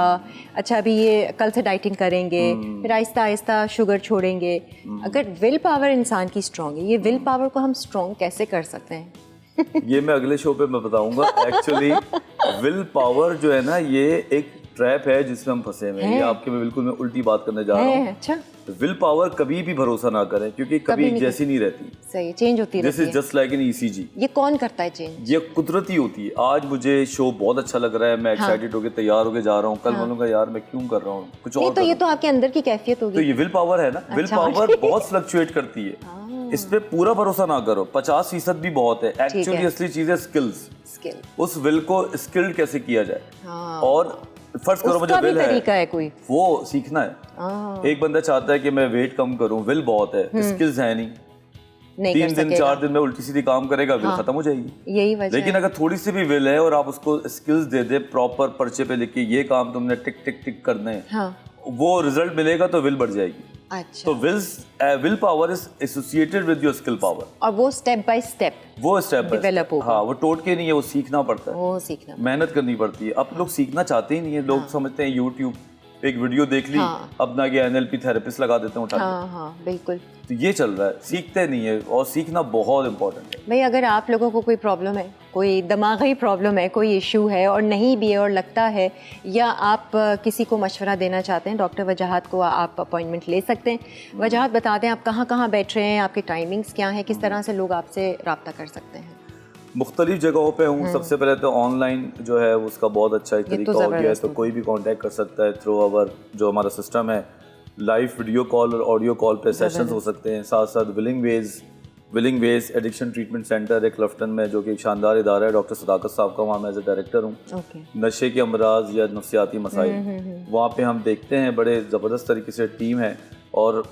अच्छा अभी ये कल से डाइटिंग करेंगे, फिर आहिस्ता आहिस्ता शुगर छोड़ेंगे। अगर विल पावर इंसान की स्ट्रांग है, ये विल पावर को हम स्ट्रांग कैसे कर सकते हैं? ये मैं अगले शो पे मैं बताऊंगा। एक्चुअली विल पावर जो है ना, ये एक ट्रैप है जिसमें हम फंसे हुए हैं। ये आपके में बिल्कुल मैं उल्टी बात करने जा रहा हूँ। अच्छा, विल पावर कभी भी भरोसा ना करें, क्योंकि कभी एक जैसी नहीं रहती। सही, चेंज होती रहती है। This is just like an ECG। ये कौन करता है चेंज? ये कुदरती होती है। आज मुझे शो बहुत अच्छा लग रहा है, मैं एक्साइटेड होकर तैयार होकर जा रहा हूँ, कल बोलूंगा यार मैं क्यों कर रहा हूँ, कुछ और। तो ये तो आपके अंदर की कैफियत होगी। तो ये विल पावर है ना। विल पावर बहुत फ्लक्चुएट करती है, इस पे पूरा भरोसा ना करो। 50% भी बहुत है। एक्चुअली असली चीज है स्किल्स। उस विल को स्किल्ड कैसे किया जाए, और फर्स्ट करो मुझे विल है कोई, वो सीखना है। एक बंदा चाहता है कि मैं वेट कम करूं, विल बहुत है, स्किल्स है नहीं 3 दिन 4 दिन में उल्टी सीधी काम करेगा, विल खत्म हो जाएगी। यही वजह। लेकिन अगर थोड़ी सी भी विल है और आप उसको स्किल्स दे दे, प्रॉपर पर्चे पे लिख के ये काम तुमने टिक टिक टिक करने हैं, वो रिजल्ट मिलेगा तो विल बढ़ जाएगी। अच्छा, तो will power is associated with your skill power, और वो स्टेप बाय स्टेप वो स्टेप बाय डेवलप होगा। हाँ, वो टोट के नहीं है, वो सीखना पड़ता है, वो सीखना, मेहनत करनी पड़ती है। अब लोग सीखना चाहते ही नहीं है, लोग समझते हैं यूट्यूब एक वीडियो देख ली, अपना के NLP थेरेपिस्ट लगा देते हैं उठा के। हाँ बिल्कुल। तो ये चल रहा है, सीखते नहीं है, और सीखना बहुत इंपॉर्टेंट है भाई। अगर आप लोगों को कोई प्रॉब्लम है, कोई दिमागी प्रॉब्लम है, कोई इशू है और नहीं भी है और लगता है, या आप किसी को मशवरा देना चाहते हैं, डॉक्टर वजाहत को आप अपॉइंटमेंट ले सकते हैं। वजाहत बता दें आप कहाँ बैठ रहे हैं, आपके टाइमिंग्स क्या हैं, किस तरह से लोग आपसे रब्ता कर सकते हैं? मुख्तलिफ जगहों पे हूँ। सबसे पहले तो ऑनलाइन जो है उसका बहुत अच्छा एक तरीका हो गया है, तो कोई भी कांटेक्ट कर सकता है थ्रू आवर जो हमारा सिस्टम है। लाइव वीडियो कॉल और ऑडियो कॉल पे सेशंस हो सकते हैं। साथ साथ Willing Ways addiction treatment centre है क्लफ्टन में, जो कि एक शानदार इदारा है, डॉक्टर सदाकत साहब का, वहाँ मैं एज ए डायरेक्टर हूँ। नशे के अमराज या नफ्सियाती मसाइल वहाँ पे हम देखते हैं, बड़े ज़बरदस्त तरीके से टीम है। और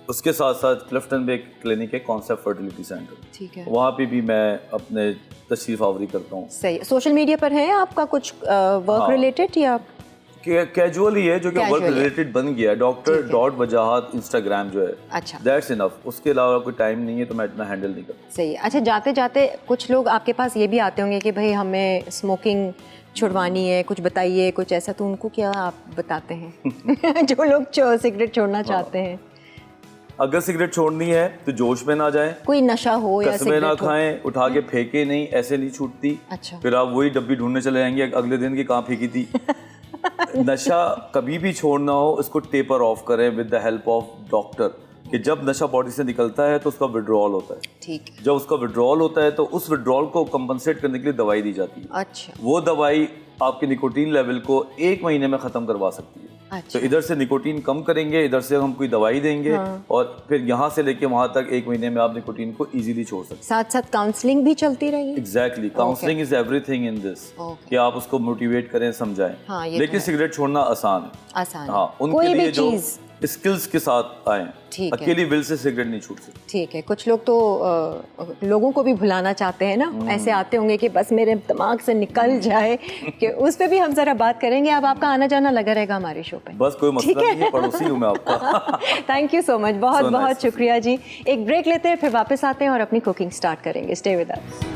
उसके साथ साथ क्लिफ्टन में एक क्लिनिक है, कॉन्सेप्ट फर्टिलिटी सेंटर, ठीक है, वहाँ पे भी मैं अपने तशरीफ आवरी करता हूँ। सही। सोशल मीडिया पर है आपका कुछ वर्क रिलेटेड या कैजुअली है, जो कि वर्क रिलेटेड बन गया है, डॉक्टर.वजाहत इंस्टाग्राम जो है। अच्छा, दैट्स इनफ। उसके अलावा कोई टाइम नहीं है तो मैं इतना हैंडल नहीं करता। सही। अच्छा, जाते जाते कुछ लोग आपके पास ये भी आते होंगे कि भाई हमें स्मोकिंग छुड़वानी है, कुछ बताइए कुछ ऐसा, तो उनको क्या आप बताते हैं जो लोग सिगरेट छोड़ना चाहते हैं? अगर सिगरेट छोड़नी है तो जोश में ना जाएं, कोई नशा हो या कसमें ना खाएं, उठा के फेंके नहीं, ऐसे नहीं छूटती। अच्छा, फिर आप वही डब्बी ढूंढने चले जाएंगे अगले दिन की कहाँ फेंकी थी। नशा कभी भी छोड़ना हो, इसको टेपर ऑफ करें with the help of doctor, कि जब नशा बॉडी से निकलता है तो उसका विड्रॉल होता है। ठीक है। जब उसका विड्रॉल होता है तो उस विड्रॉल को कंपनसेट करने के लिए दवाई दी जाती है। अच्छा। वो दवाई आपके निकोटीन लेवल को 1 महीने में ख़त्म करवा सकती है। अच्छा। तो इधर से निकोटीन कम करेंगे, इधर से हम कोई दवाई देंगे, और फिर यहाँ से लेके वहाँ तक 1 महीने में आप निकोटीन को इजीली छोड़ सकते हैं। साथ साथ काउंसलिंग भी चलती रहेगी। Exactly, counselling is everything in this, कि आप उसको मोटिवेट करें, समझाएं। हाँ, लेकिन सिगरेट छोड़ना आसान है। आसान। हाँ, उनके लिए जो स्किल्स के साथ आए, अकेली विल से सिगरेट नहीं छूट सकती। ठीक है। कुछ लोग तो लोगों को भी भुलाना चाहते हैं ना, ऐसे आते होंगे कि बस मेरे दिमाग से निकल जाए, कि उस पे भी हम जरा बात करेंगे। अब आपका आना जाना लगा रहेगा हमारे शो पे। बस कोई मसला नहीं है, पड़ोसी हूँ मैं आपका। थैंक यू सो मच, बहुत बहुत शुक्रिया जी। एक ब्रेक लेते हैं, फिर वापस आते हैं और अपनी कुकिंग स्टार्ट करेंगे। Stay with us.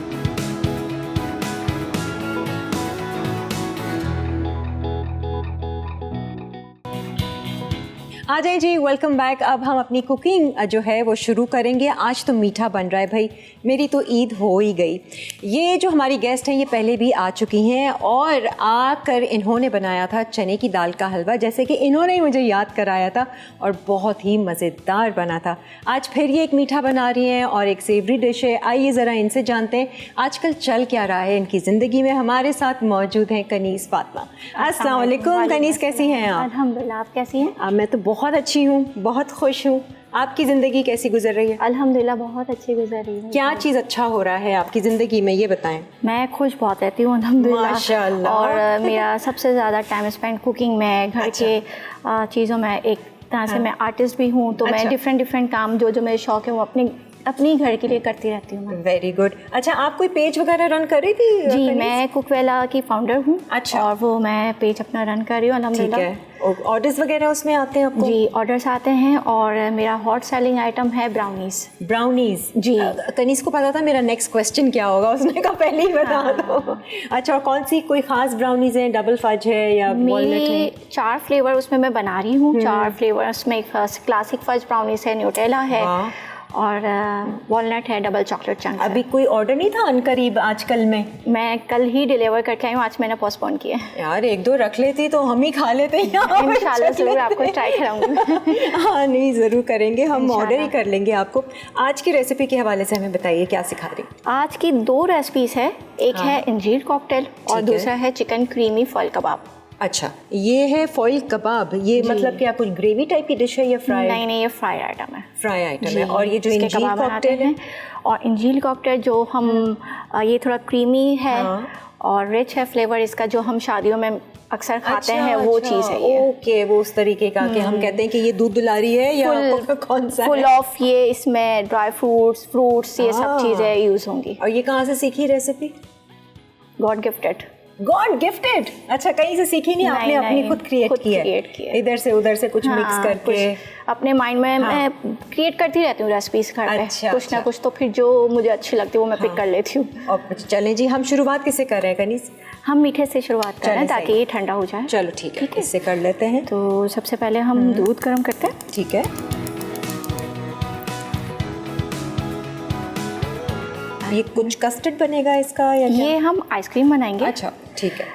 आ जाए जी, वेलकम बैक। अब हम अपनी कुकिंग जो है वो शुरू करेंगे। आज तो मीठा बन रहा है भाई, मेरी तो ईद हो ही गई। ये जो हमारी गेस्ट हैं ये पहले भी आ चुकी हैं, और आकर इन्होंने बनाया था चने की दाल का हलवा, जैसे कि इन्होंने ही मुझे याद कराया था, और बहुत ही मज़ेदार बना था। आज फिर ये एक मीठा बना रही हैं और एक सेवरी डिश है। आइए ज़रा इनसे जानते हैं आजकल चल क्या रहा है इनकी ज़िंदगी में। हमारे साथ मौजूद हैं कनीज़ फातिमा। अस्सलाम वालेकुम कनीज़, कैसी हैं आप? अल्हम्दुलिल्लाह, आप कैसी हैं? मैं तो बहुत अच्छी हूँ, बहुत खुश हूँ। आपकी ज़िंदगी कैसी गुजर रही है? अल्हम्दुलिल्लाह बहुत अच्छी गुजर रही है। क्या चीज़ अच्छा हो रहा है आपकी ज़िंदगी में, ये बताएं। मैं खुश बहुत रहती हूँ अल्हम्दुलिल्लाह, माशाअल्लाह। और मेरा सबसे ज़्यादा टाइम स्पेंड कुकिंग में, घर के चीज़ों में। एक तरह से मैं आर्टिस्ट भी हूँ, तो मैं डिफरेंट काम जो मेरे शौक है वो अपनी घर के लिए करती रहती हूँ। Very good. अच्छा, आप कोई पेज वगैरह रन कर रही थी? जी, मैं कुकवेला की फाउंडर हूँ। अच्छा। और वो मैं पेज अपना रन कर रही हूँ अल्हम्दुलिल्लाह। ऑर्डर्स वगैरह उसमें आते हैं आपको? जी, ऑर्डर्स आते हैं, और मेरा हॉट सेलिंग आइटम है ब्राउनीज़। जी। कनीज़ को पता था मेरा नेक्स्ट क्वेश्चन क्या होगा, उसने कहा पहले ही बता दो। अच्छा, और कौन सी कोई ख़ास ब्राउनीज़ हैं? डबल फज है या वॉलनट है? 4 फ्लेवर उसमें मैं बना रही हूँ। 4 फ्लेवर उसमें, क्लासिक फज ब्राउनीज़ है, न्यूटेला है, और वॉलनट है, डबल चॉकलेट चंक। अभी कोई ऑर्डर नहीं था अनकरीब आजकल में? मैं कल ही डिलीवर करके आई हूँ, आज मैंने पोस्टपोन किया। यार 1-2 रख लेती तो हम ही खा लेते हैं। इंशाल्लाह ज़रूर आपको ट्राई कराऊंगी। हाँ नहीं, ज़रूर करेंगे, हम ऑर्डर ही कर लेंगे आपको। आज की रेसिपी के हवाले से हमें बताइए, क्या सिखा रही? आज की 2 रेसिपीज़ है, एक है इंजीर कॉकटेल और दूसरा है चिकन क्रीमी फॉइल कबाब। अच्छा, ये है फॉइल कबाब, ये मतलब क्या कोई ग्रेवी टाइप की डिश है या फ्राई? नहीं, ये फ्राई आइटम है। फ्राई आइटम है। और ये जो इंजीर कॉकटेल है, और इंजीर कॉकटेल जो हम ये थोड़ा क्रीमी है और रिच है फ्लेवर इसका, जो हम शादियों में अक्सर खाते हैं, वो चीज़ है ये। ओके, वो उस तरीके का कि हम कहते हैं कि ये दूध दुलारी है या कौन सा? फुल ऑफ ये, इसमें ड्राई फ्रूट्स ये सब चीज़ें यूज़ होंगी। और ये कहाँ से सीखी recipe? God gifted. God gifted. अच्छा, कहीं से सीखी नहीं आपने? अपनी खुद क्रिएट की है, इधर से उधर से कुछ मिक्स करके अपने माइंड में मैं क्रिएट करती रहती हूँ रेसिपीज घर पे। कुछ ना कुछ तो फिर जो मुझे अच्छी लगती है वो मैं पिक कर लेती हूँ। और चलें जी, हम शुरुआत किससे कर रहे हैं कनीज़? हम मीठे से शुरुआत कर रहे हैं ताकि ये ठंडा हो जाए। चलो ठीक है, इससे कर लेते हैं। तो सबसे पहले हम दूध गर्म करते हैं। ठीक है। ये कुछ कस्टर्ड बनेगा इसका या ये हम आइसक्रीम बनाएंगे। अच्छा ठीक है।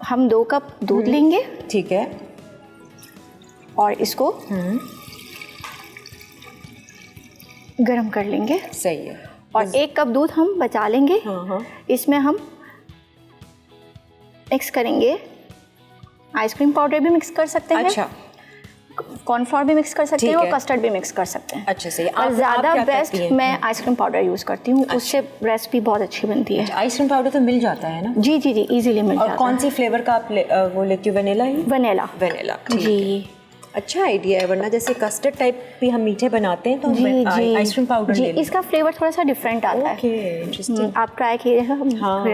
हम 2 कप दूध लेंगे। ठीक है। और इसको गरम कर लेंगे। सही है। और 1 कप दूध हम बचा लेंगे। इसमें हम मिक्स करेंगे, आइसक्रीम पाउडर भी मिक्स कर सकते हैं। अच्छा। कॉर्नफ्लोर भी मिक्स कर सकते हैं और कस्टर्ड भी मिक्स कर सकते हैं। अच्छा सही। और ज़्यादा बेस्ट मैं आइसक्रीम पाउडर यूज़ करती हूँ। उससे रेसिपी बहुत अच्छी बनती है। आइसक्रीम पाउडर तो मिल जाता है ना? जी जी जी, इजीली मिल जाता है। और कौन सी फ्लेवर का आप वो लेती हो? वनीला ही? वनीला। वनीला जी। अच्छा आइडिया है, वरना जैसे कस्टर्ड टाइप भी हम मीठे बनाते हैं तो आइसक्रीम पाउडर ले लें। इसका फ्लेवर थोड़ा सा डिफरेंट आता है। Okay, interesting. आप ट्राई कीजिएगा। हाँ।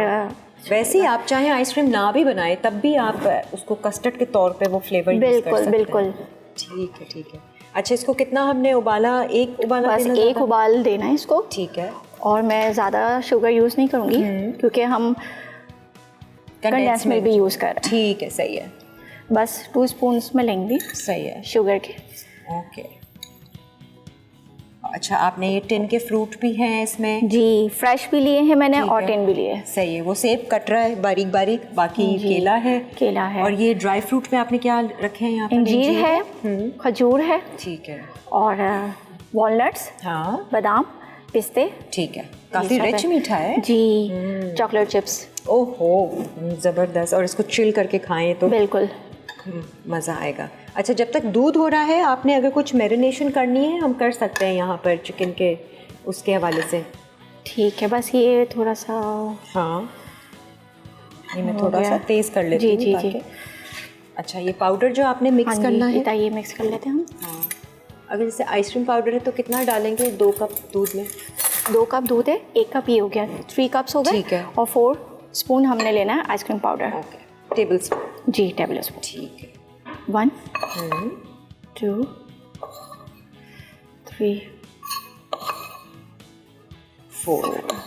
वैसे ही आप चाहे आइसक्रीम ना भी बनाए तब भी आप उसको कस्टर्ड के तौर पे वो फ्लेवर यूज कर सकते हैं। बिल्कुल। ठीक है ठीक है। अच्छा, इसको कितना हमने उबाला? एक उबाला? बस 1 उबाल देना है इसको। ठीक है। और मैं ज़्यादा शुगर यूज़ नहीं करूँगी क्योंकि हम कंडेंस मिल्क भी यूज़ कर रहे हैं। ठीक है, सही है। बस 2 स्पून में लेंगी। सही है। शुगर के। ओके। अच्छा, आपने ये टिन के फ्रूट भी हैं इसमें? जी, फ्रेश भी लिए हैं मैंने और टिन भी लिए हैं। सही है। वो सेब कट रहा है बारीक बारीक, बाकी केला है। केला है। और ये ड्राई फ्रूट में आपने क्या रखे हैं यहाँ पर? अंजीर है, खजूर है। ठीक है। और वॉलनट्स, हाँ, बादाम, पिस्ते। ठीक है। काफ़ी रिच मीठा है जी। Chocolate chips. ओहो, ज़बरदस्त। और इसको चिल करके खाएं तो बिल्कुल मज़ा आएगा। अच्छा, जब तक दूध हो रहा है आपने अगर कुछ मैरिनेशन करनी है हम कर सकते हैं यहाँ पर चिकन के उसके हवाले से। ठीक है। बस ये थोड़ा सा, हाँ, ये मैं थोड़ा सा तेज़ कर लेती हूँ। जी जी जी। अच्छा, ये पाउडर जो आपने मिक्स करना है, ये मिक्स कर लेते हैं हम। हाँ। अगर जैसे आइसक्रीम पाउडर है तो कितना डालेंगे 2 कप दूध में? 2 कप दूध है, 1 कप ये हो गया, 3 कप्स हो गए। ठीक है। और 4 स्पून हमने लेना है ice cream powder. Okay, tablespoon. जी, टेबल स्पून। ठीक है। 1 2 3 4।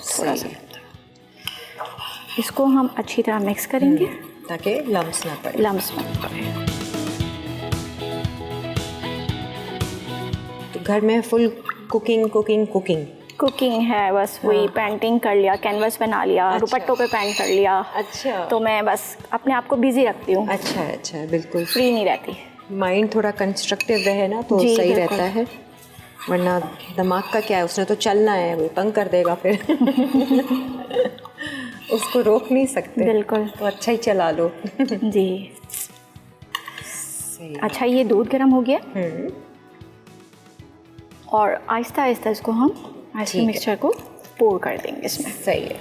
थोड़ा सा इसको हम अच्छी तरह मिक्स करेंगे ताकि लम्स ना पड़े। लम्स ना पड़े। तो घर में full cooking cooking cooking cooking है, बस वही पेंटिंग कर लिया, कैनवस बना लिया, दुपट्टों पे पेंट कर लिया। अच्छा। तो मैं बस अपने आप को बिजी रखती हूँ। अच्छा अच्छा, बिल्कुल फ्री नहीं रहती। माइंड थोड़ा कंस्ट्रक्टिव रहे ना तो सही रहता है, वरना दिमाग का क्या है, उसने तो चलना है, वो तंग कर देगा फिर उसको रोक नहीं सकते। बिल्कुल। तो अच्छा ही चला लो जी। सही। अच्छा, ये दूध गर्म हो गया और आहिस्ता आहिस्ता इसको हम आइसक्रीम मिक्सचर को पोर कर देंगे इसमें। सही है।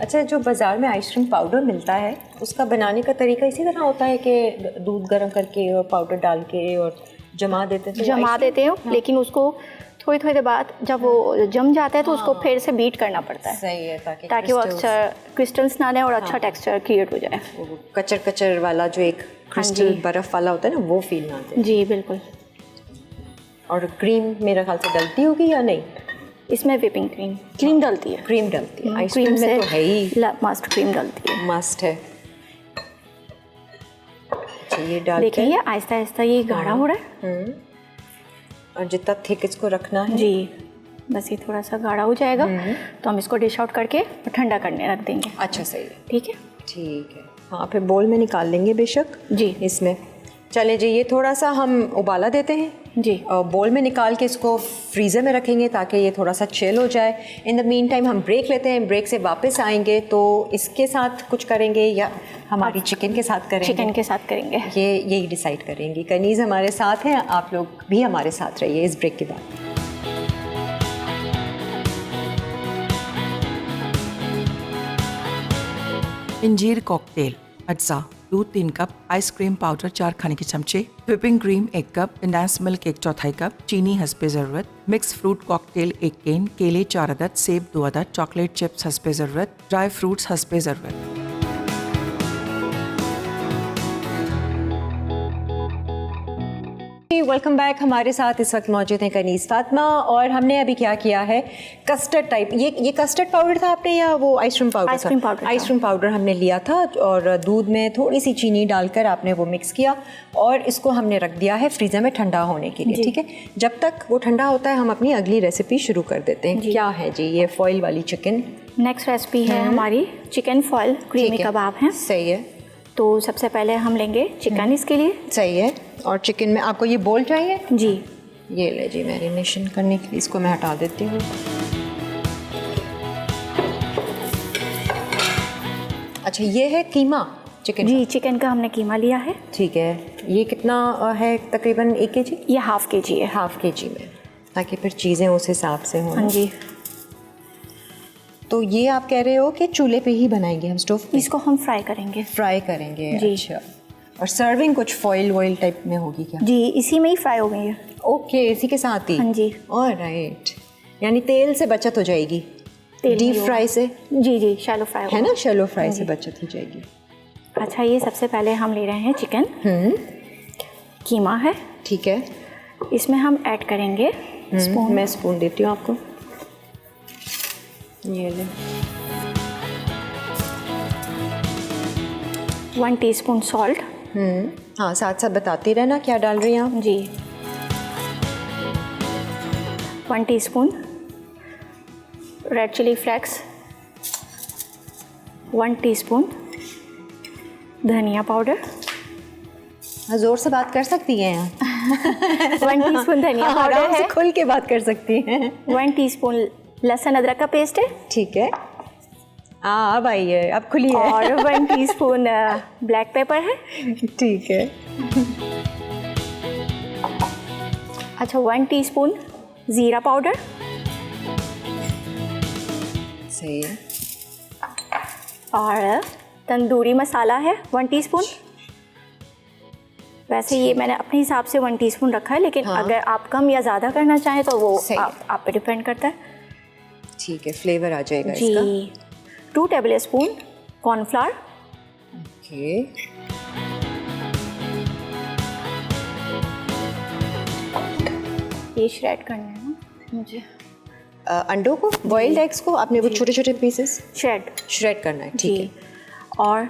अच्छा, जो बाज़ार में आइसक्रीम पाउडर मिलता है उसका बनाने का तरीका इसी तरह होता है कि दूध गर्म करके और पाउडर डाल के और जमा देते हैं? जमा देते हैं, लेकिन उसको थोड़ी थोड़ी देर बाद जब वो जम जाता है तो उसको फिर से बीट करना पड़ता है। सही है, ताकि वो अच्छा क्रिस्टल्स ना आए और अच्छा टेक्सचर क्रिएट हो जाए। वो कचर कचर वाला जो एक क्रिस्टल बर्फ़ वाला होता है ना, वो फील ना आते। जी बिल्कुल। और क्रीम मेरा ख्याल से डलती होगी या नहीं? इसमें व्हिपिंग क्रीम डलती है। क्रीम डलती है आइसक्रीम में तो है ही, मस्ट क्रीम डलती है, मस्ट है। ये डाल देखिए ये आहिस्ता आहिस्ता ये गाढ़ा हो रहा है। और जितना थिक इसको रखना है जी, बस ये थोड़ा सा गाढ़ा हो जाएगा तो हम इसको डिश आउट करके ठंडा करने रख देंगे। अच्छा सही है, ठीक है। ठीक है। हाँ, फिर बोल में निकाल लेंगे बेशक जी। इसमें चले जी, ये थोड़ा सा हम उबाला देते हैं जी, और बोल में निकाल के इसको फ्रीज़र में रखेंगे ताकि ये थोड़ा सा चिल हो जाए। इन द मीन टाइम हम ब्रेक लेते हैं, ब्रेक से वापस आएंगे तो इसके साथ कुछ करेंगे या हमारी चिकन के साथ करेंगे? चिकन के साथ करेंगे, ये यही डिसाइड करेंगे। कनीज़ हमारे साथ हैं, आप लोग भी हमारे साथ रहिए इस ब्रेक के बाद। अंजीर कॉकटेल अज्जा, दूध 3 कप, आइसक्रीम पाउडर 4 खाने के चमचे, whipping cream 1 cup, condense milk 1/4 cup, चीनी हस्बे ज़रूरत, मिक्स फ्रूट कॉकटेल 1 केन, केले 4 अदद, सेब 2 अदद, चॉकलेट चिप्स हस्बे ज़रूरत, ड्राई फ्रूट्स हस्बे ज़रूरत। Welcome back. हमारे साथ इस वक्त मौजूद हैं कनीज़ फातिमा, और हमने अभी क्या किया है, कस्टर्ड टाइप, ये कस्टर्ड पाउडर था आपने या वो आइसक्रीम पाउडर था? आइसक्रीम पाउडर हमने लिया था और दूध में थोड़ी सी चीनी डालकर आपने वो मिक्स किया और इसको हमने रख दिया है फ्रीज़र में ठंडा होने के लिए। ठीक है, जब तक वो ठंडा होता है हम अपनी अगली रेसिपी शुरू कर देते हैं। क्या है जी? ये फॉइल वाली चिकन। नेक्स्ट रेसिपी है हमारी चिकन फॉइल क्रीमी कबाब है। सही है। तो सबसे पहले हम लेंगे चिकन इसके लिए। सही है। और चिकन में आपको ये बोल चाहिए? जी, ये ले जी, मैरिनेशन करने के लिए इसको मैं हटा देती हूँ। अच्छा, ये है कीमा चिकन? जी, चिकन का हमने कीमा लिया है। ठीक है। ये कितना है तकरीबन? 1 kg? ये हाफ kg है। हाफ kg में, ताकि फिर चीज़ें उस हिसाब से हों। हाँ जी। तो ये आप कह रहे हो कि चूल्हे पे ही बनाएंगे हम, स्टोव पे? इसको हम फ्राई करेंगे। फ्राई करेंगे। जी। अच्छा, और सर्विंग कुछ फॉइल वॉइल टाइप में होगी क्या? जी, इसी में ही फ्राई हो गई है। ओके, इसी के साथ ही? हाँ जी। ऑलराइट, यानी तेल से बचत हो जाएगी, डीप फ्राई से? जी जी, शैलो फ्राई है ना, शैलो फ्राई से बचत हो जाएगी। अच्छा, ये सबसे पहले हम ले रहे हैं चिकन। कीमा है। ठीक है। इसमें हम ऐड करेंगे स्पून। मैं स्पून देती हूँ आपको, ये ले। 1 टीस्पून सॉल्ट। हाँ, साथ साथ बताती रहना क्या डाल रही हैं आप। जी। 1 teaspoon red chilli flakes, 1 teaspoon धनिया पाउडर। ज़ोर से बात कर सकती हैं आप। 1 टीस्पून धनिया पाउडर आराम से है। खुल के बात कर सकती हैं। 1 टीस्पून लहसुन अदरक का पेस्ट है। ठीक है। अब आई है, अब खुली है। और 1 टीस्पून ब्लैक पेपर है। ठीक है। अच्छा, 1 टीस्पून ज़ीरा पाउडर। सही है। और तंदूरी मसाला है 1 टीस्पून। वैसे ये मैंने अपने हिसाब से 1 टीस्पून रखा है, लेकिन हाँ। अगर आप कम या ज़्यादा करना चाहें तो वो सही आप पे डिपेंड करता है। ठीक है, फ्लेवर आ जाएगा जी। इसका। 2 टेबलस्पून कॉर्नफ्लावर। ओके। ये श्रेड करना है ना मुझे। अंडों को, बॉइल्ड एग्स को आपने वो छोटे छोटे पीसेस श्रेड करना है। ठीक है। और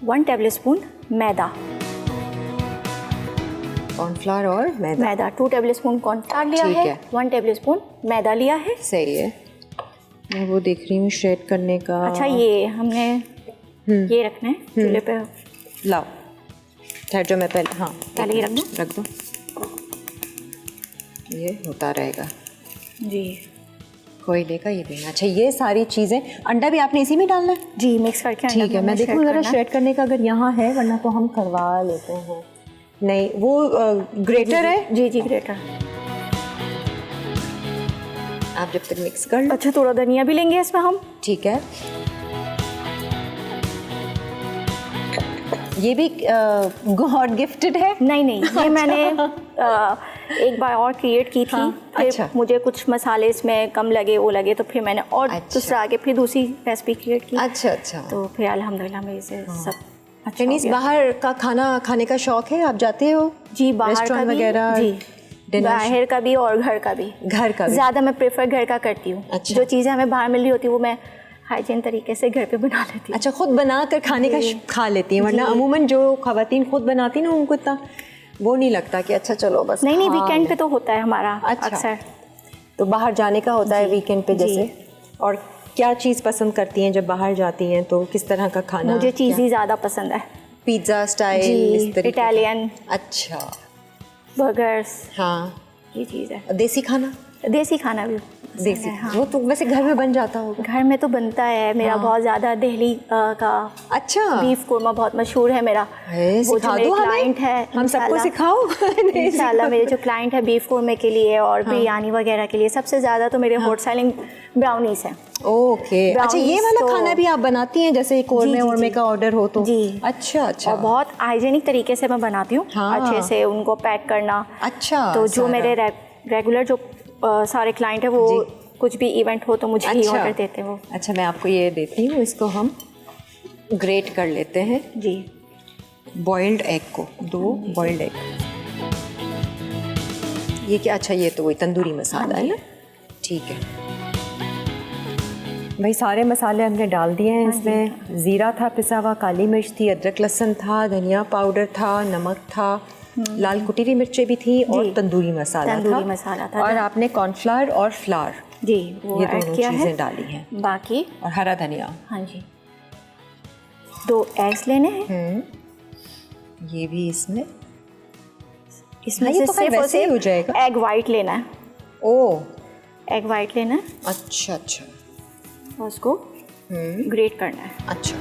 1 टेबलस्पून मैदा। कॉर्नफ्लावर और मैदा। 2 टेबलस्पून कॉर्नफ्लावर लिया ठीक है, है। 1 टेबलस्पून मैदा लिया है। सही है। मैं वो देख रही हूँ श्रेड करने का। अच्छा, ये हमने ये रखना है चूल्हे पे। लाओ, ठहर जो मैं पहले, हाँ पहले ही रख दूँ? रख दो, ये होता रहेगा। जी। कोई लेगा ये देना। अच्छा, ये सारी चीज़ें, अंडा भी आपने इसी में डालना है? जी, मिक्स करके। ठीक है, मैं देखूँ ज़रा श्रेड करने का अगर यहाँ है, वरना तो हम करवा लेते हैं। नहीं, वो ग्रेटर है? जी जी, ग्रेटर। आप जब तक मिक्स कर लो। अच्छा, थोड़ा धनिया भी लेंगे इसमें हम। ठीक है। ये भी गॉड गिफ्टेड है? नहीं, ये मैंने एक बार और क्रिएट की थी। फिर अच्छा। मुझे कुछ मसाले इसमें कम लगे, वो लगे, तो फिर मैंने और दूसरा आगे फिर दूसरी रेसिपी क्रिएट की। अच्छा। तो फिर अल्हम्दुलिल्लाह मेरे से सब अच्छा हो कनीज़, गया। बाहर का खाना खाने का शौक है? आप जाते हो? जी, बाहर का रेस्टोरेंट भी। वगैरह? जी, बाहर का भी और घर का भी। घर का भी? ज़्यादा मैं प्रेफर घर का करती हूँ। अच्छा। जो चीज़ें हमें बाहर मिल रही होती है वो मैं हाइजीन तरीके से घर पे बना लेती हूँ। अच्छा, खुद बना कर खाने का खा लेती हैं, वरना अमूमन जो ख़वातीन खुद बनाती ना, उनको इतना वो नहीं लगता कि अच्छा चलो बस। नहीं, वीकेंड पे तो होता है हमारा। अच्छा। अक्सर तो बाहर जाने का होता है वीकेंड पे जैसे। और क्या चीज़ पसंद करती हैं जब बाहर जाती हैं? तो किस तरह का खाना? मुझे चीज़ी ज़्यादा पसंद है। पिज़्ज़ा स्टाइल, इस तरीके का? इटालियन। अच्छा। बर्गर्स। हाँ। ये चीज़ है। देसी खाना? देसी खाना भी पसंद देसी है, हाँ। वो तो वैसे घर में बन जाता होगा। घर में तो बनता है मेरा बहुत ज़्यादा। दिल्ली का अच्छा, बीफ कोरमा बहुत मशहूर है मेरा। वो जो सिखा मेरे दो हमें, क्लाइंट है, हम सबको इंशाल्लाह। सिखाओ। इंशाल्लाह मेरे जो क्लाइंट है बीफ कोरमे के लिए और बिरयानी वगैरह के लिए सबसे ज़्यादा तो मेरे हॉट सेलिंग ब्राउनीज़ हैं। ओके, अच्छा ये Brownies वाला तो- खाना भी आप बनाती हैं, जैसे कोरमे जी, वोरमे जी। का ऑर्डर हो तो? जी। अच्छा अच्छा। और बहुत हाइजेनिक तरीके से मैं बनाती हूँ, हाँ। अच्छे से उनको पैक करना। अच्छा, तो जो सारा। मेरे रेगुलर जो सारे क्लाइंट है वो कुछ भी इवेंट हो तो मुझे ही ऑर्डर देते हैं वो। अच्छा, मैं आपको ये देती हूँ, इसको हम ग्रेट कर लेते हैं। जी, बॉइल्ड एग को, 2 बॉइल्ड एग। ये क्या, अच्छा ये तो वही तंदूरी मसाला है ना? ठीक है भाई, सारे मसाले हमने डाल दिए हैं इसमें। ज़ीरा था पिसा हुआ, काली मिर्च थी, अदरक लहसुन था, धनिया पाउडर था, नमक था, लाल कुटी हुई मिर्चें भी थी और तंदूरी मसाला था। और आपने कॉर्नफ्लावर और फ्लावर, जी, वो ये ऐड दोनों किया चीज़ें है। डाली हैं, बाकी और हरा धनिया। हाँ जी, 2 एग्स लेने हैं। ये भी इसमें इसमें हाँ, ये से तो खैर सिर्फ और वैसे ही हो जाएगा। सिर्फ एग वाइट लेना है। ओ एग वाइट लेना है अच्छा अच्छा और उसको ग्रेट करना है अच्छा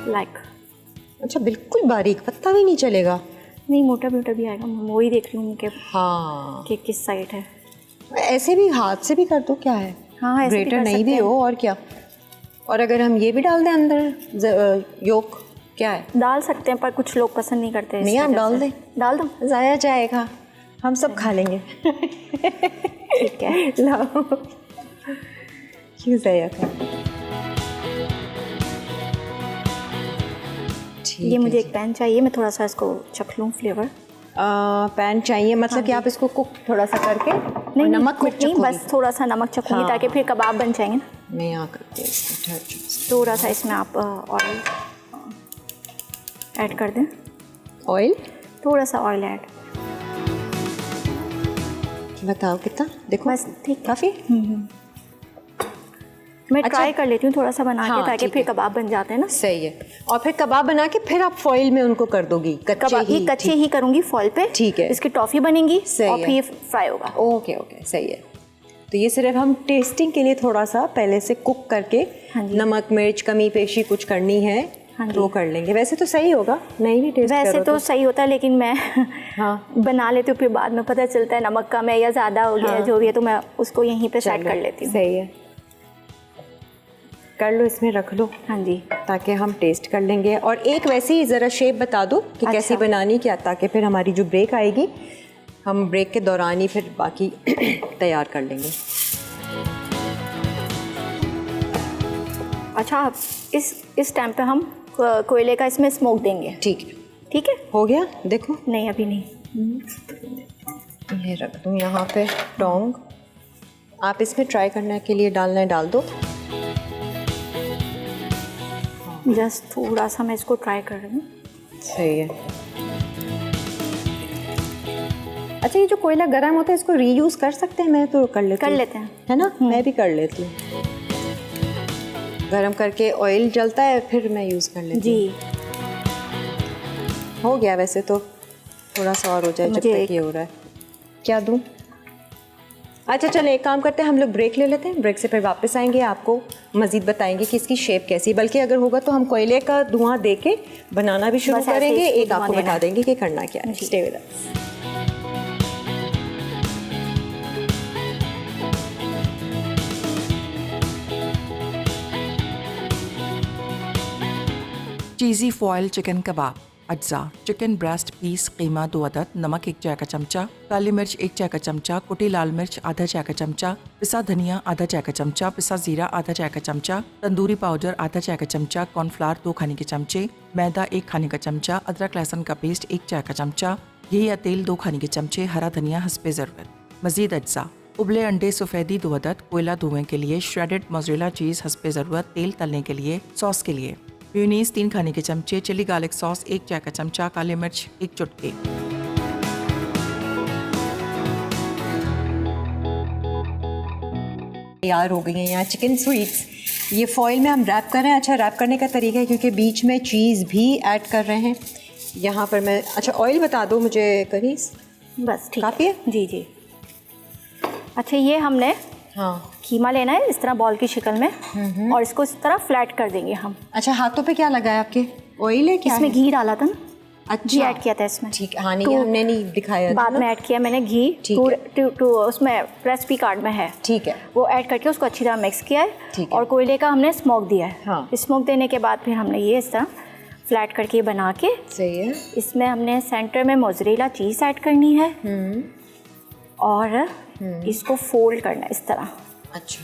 लाइक। अच्छा, बिल्कुल बारीक, पत्ता भी नहीं चलेगा? नहीं, मोटा मोटा भी आएगा। मैं वही देख रही हूँ कि हाँ, किस साइड है। ऐसे भी हाथ से भी कर दो, क्या है? हाँ, ऐसे भी ग्रेटर कर नहीं भी सकते हो और क्या। और अगर हम ये भी डाल दें अंदर योक, क्या है? डाल सकते हैं पर कुछ लोग पसंद नहीं करते। नहीं, आप डाल दें। डाल दो, ज़ाया जाएगा, हम सब खा लेंगे। ठीक है। लाओ, क्यों ज़ाया कर। ये मुझे एक पैन चाहिए, मैं थोड़ा सा इसको चख लूँ फ्लेवर। पैन चाहिए मतलब कि आप इसको कुक थोड़ा सा करके नहीं, नमक कुछ नहीं, बस थोड़ा सा नमक चखूँगी हाँ। ताकि फिर कबाब बन जाएंगे ना। मैं यहाँ करती हूँ इसको, ठहर जाओ। थोड़ा सा इसमें आप ऑयल ऐड कर दें। ऑयल थोड़ा सा ऑयल ऐड, बताओ कितना? देखो बस ठीक है। काफ़ी। मैं अच्छा। ट्राई कर लेती हूँ थोड़ा सा बना हाँ, के ताकि ठीक फिर है। कबाब बन जाते हैं ना। सही है। और फिर कबाब बना के फिर आप फॉइल में उनको कर दोगी कच्चे कबाब ये कच्चे ही करूँगी फॉइल पे। ठीक है। इसकी टॉफ़ी बनेगी सही और है। फिर ये फ्राई होगा। ओके ओके, सही है। तो ये सिर्फ हम टेस्टिंग के लिए थोड़ा सा पहले से कुक करके हाँ जी। नमक मिर्च कमी पेशी कुछ करनी है हाँ जी। तो कर लेंगे। वैसे तो सही होगा, नहीं भी टेस्ट वैसे करो तो सही होता है, लेकिन मैं हाँ। बना लेती हूँ, फिर बाद में पता चलता है नमक कम है या ज़्यादा हो गया है, जो भी है, तो मैं उसको यहीं पे सेट चलो, कर लेती हूँ। सही है, कर लो, इसमें रख लो हाँ जी। ताकि हम टेस्ट कर लेंगे। और एक वैसे ही ज़रा शेप बता दो कि अच्छा। कैसी बनानी, क्या, ताकि फिर हमारी जो ब्रेक आएगी हम ब्रेक के दौरान ही फिर बाकी तैयार कर लेंगे। अच्छा, अब इस टाइम पे हम कोयले का इसमें स्मोक देंगे। ठीक है, ठीक है, हो गया। देखो नहीं अभी नहीं। ये रख दूँ यहाँ पे टोंग। आप इसमें ट्राई करने के लिए डालना है डाल दो। जस्ट थोड़ा सा मैं इसको ट्राई कर रही हूँ। सही है। अच्छा, ये जो कोयला गर्म होता है इसको रीयूज कर सकते हैं? मैं तो कर लेते हैं, है ना? मैं भी कर लेती हूँ। गरम करके ऑयल जलता है फिर मैं यूज़ कर लेती हूँ। जी, हो गया वैसे तो, थोड़ा सा और हो जाए जब मुझे तक ये हो रहा है। क्या दूँ? अच्छा चलो एक काम करते हैं, हम लोग ब्रेक ले लेते हैं। ब्रेक से फिर वापस आएंगे, आपको मज़ीद बताएंगे कि इसकी शेप कैसी, बल्कि अगर होगा तो हम कोयले का धुआं दे के बनाना भी शुरू बस ऐसे ही करेंगे। इसको एक आपको धुआं बता देना। देंगे कि करना क्या है। जी। Stay with us. Cheesy foil chicken kebab. अज्जा: चिकन ब्रेस्ट पीस कीमा 2 अदद, नमक 1 चाय का चमचा, काली मिर्च 1 चाय का चमचा, कुटी लाल मिर्च आधा चाय का चमचा, पिसा धनिया आधा चाय का चमचा, पिसा जीरा आधा चाय का चमचा, तंदूरी पाउडर आधा चाय का चमचा, कॉर्नफ्लावर 2 खाने के चमचे, मैदा 1 खाने का चमचा, अदरक लहसुन का पेस्ट 1 चाय का चमचा, घी या तेल 2 खाने के चमचे, हरा धनिया हस्बे ज़रूरत। मज़ीद अज्जा: उबले अंडे सफ़ेदी 2 अदद, कोयला धुएं के लिए, श्रेडेड मोज़रेला चीज़ हस्बे ज़रूरत, तेल तलने के लिए, सॉस के लिए, म्यूनीस 3 खाने के चमचे, चिली गार्लिक सॉस 1 चाय का चमचा, काली मिर्च 1 चुटकी। तैयार हो गई हैं यहाँ चिकन स्वीट्स। ये फॉइल में हम रैप कर रहे हैं। अच्छा, रैप करने का तरीका है क्योंकि बीच में चीज़ भी ऐड कर रहे हैं। यहाँ पर मैं, अच्छा ऑयल बता दो मुझे करीस, बस ठीक काफ़ी है? जी जी। अच्छा, ये हमने हाँ। कीमा लेना है इस तरह बॉल की शक्ल में, और इसको इस तरह फ्लैट कर देंगे हम। अच्छा, हाथों पे क्या लगा है आपके? ऑयल है क्या? इसमें घी डाला था ना, अच्छा, घी ऐड किया था इसमें। ठीक है। हाँ, नहीं हमने नहीं दिखाया था बाद ना। में ऐड किया मैंने घी, ठीक है। उसमें रेसिपी कार्ड में है, ठीक है। वो ऐड करके उसको अच्छी तरह मिक्स किया है, ठीक है। और कोयले का हमने स्मोक दिया है। हाँ। स्मोक देने के बाद फिर हमने ये इस तरह फ्लैट करके बना के, सही है। इसमें हमने सेंटर में मोज़रेला चीज़ ऐड करनी है, और इसको फोल्ड करना है इस तरह। अच्छा,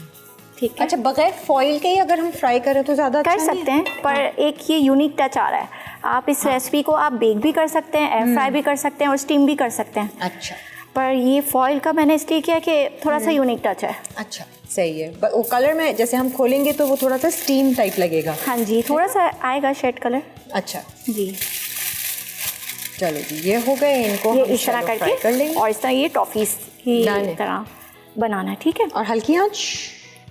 ठीक है। अच्छा, बगैर फॉइल के ही अगर हम फ्राई करें तो ज़्यादा कर अच्छा नहीं सकते हैं, पर एक ये यूनिक टच आ रहा है। आप इस रेसिपी को आप बेक भी कर सकते हैं, एयर फ्राई भी कर सकते हैं, और स्टीम भी कर सकते हैं। अच्छा, पर ये फॉइल का मैंने इसलिए किया कि थोड़ा सा यूनिक टच है। अच्छा, सही है। वो कलर में जैसे हम खोलेंगे तो वो थोड़ा सा स्टीम टाइप लगेगा। हाँ जी, थोड़ा सा आएगा शेड कलर। अच्छा, जी, चलो जी, ये हो गए। इनको ये हम इस तरह shallow fry कर करके, लेंगे और इस तरह ये टॉफीज की Done है। तरह बनाना है। ठीक है। और हल्की आंच।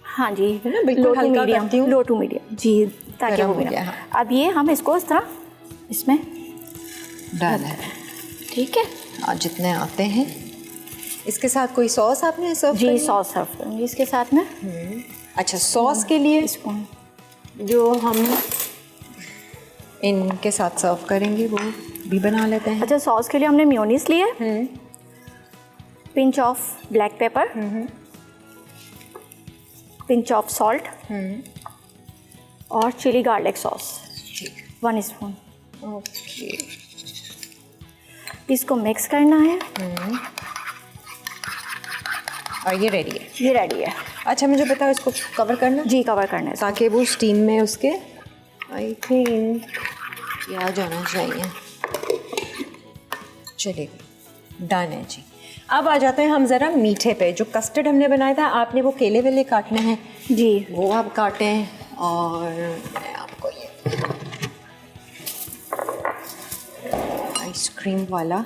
हाँ जी, है ना, बिल्कुल लो टू हल्का मीडियम, करती हूँ। लो टू मीडियम जी, ताकि गरम वो हो भी गया, ना। हाँ। अब ये हम इसको इस तरह इसमें डाल है। ठीक है और जितने आते हैं। इसके साथ कोई सॉस आपने सर्व जी, करनी है? सॉस सर्व करूँगी इसके साथ में। अच्छा, सॉस के लिए स्पून जो हम इनके साथ सर्व करेंगे वो भी बना लेते हैं। अच्छा, सॉस के लिए हमने मेयोनीज लिए, pinch of black pepper, pinch of salt, और chilli garlic sauce 1 spoon. Okay, इसको मिक्स करना है, और ये रेडी है। ये रेडी है। अच्छा, मुझे बताओ इसको कवर करना जी, कवर करना है इसको। ताकि वो स्टीम में उसके आई थिंक ये आ जाना चाहिए। चलिए, डन है जी। अब आ जाते हैं हम ज़रा मीठे पे। जो कस्टर्ड हमने बनाया था, आपने वो केले वेले काटने हैं, जी, वो आप काटें। और मैं आपको ये आइसक्रीम वाला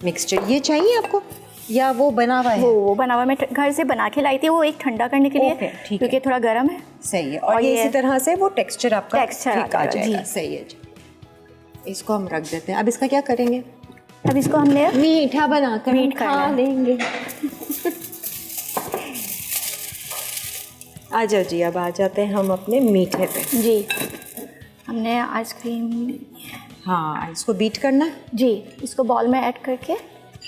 मिक्सचर ये चाहिए आपको, या वो बना हुआ है? वो बना हुआ मैं घर से बना के लाई थी, वो एक ठंडा करने के लिए, ओके, ठीक है। क्योंकि थोड़ा गर्म है। सही है। और ये इसी तरह से वो टेक्सचर आपका टेक्सचर ठीक आ जाएगा। जी। सही है जी। इसको हम रख देते हैं। अब इसका क्या करेंगे? अब इसको हमने मीठा बनाकर मीठ खा करना है। लेंगे। आ जाओ जी, अब आ जाते हैं हम अपने मीठे पे। जी, हमने आइसक्रीम, हाँ, इसको बीट करना है। जी, इसको बॉल में ऐड करके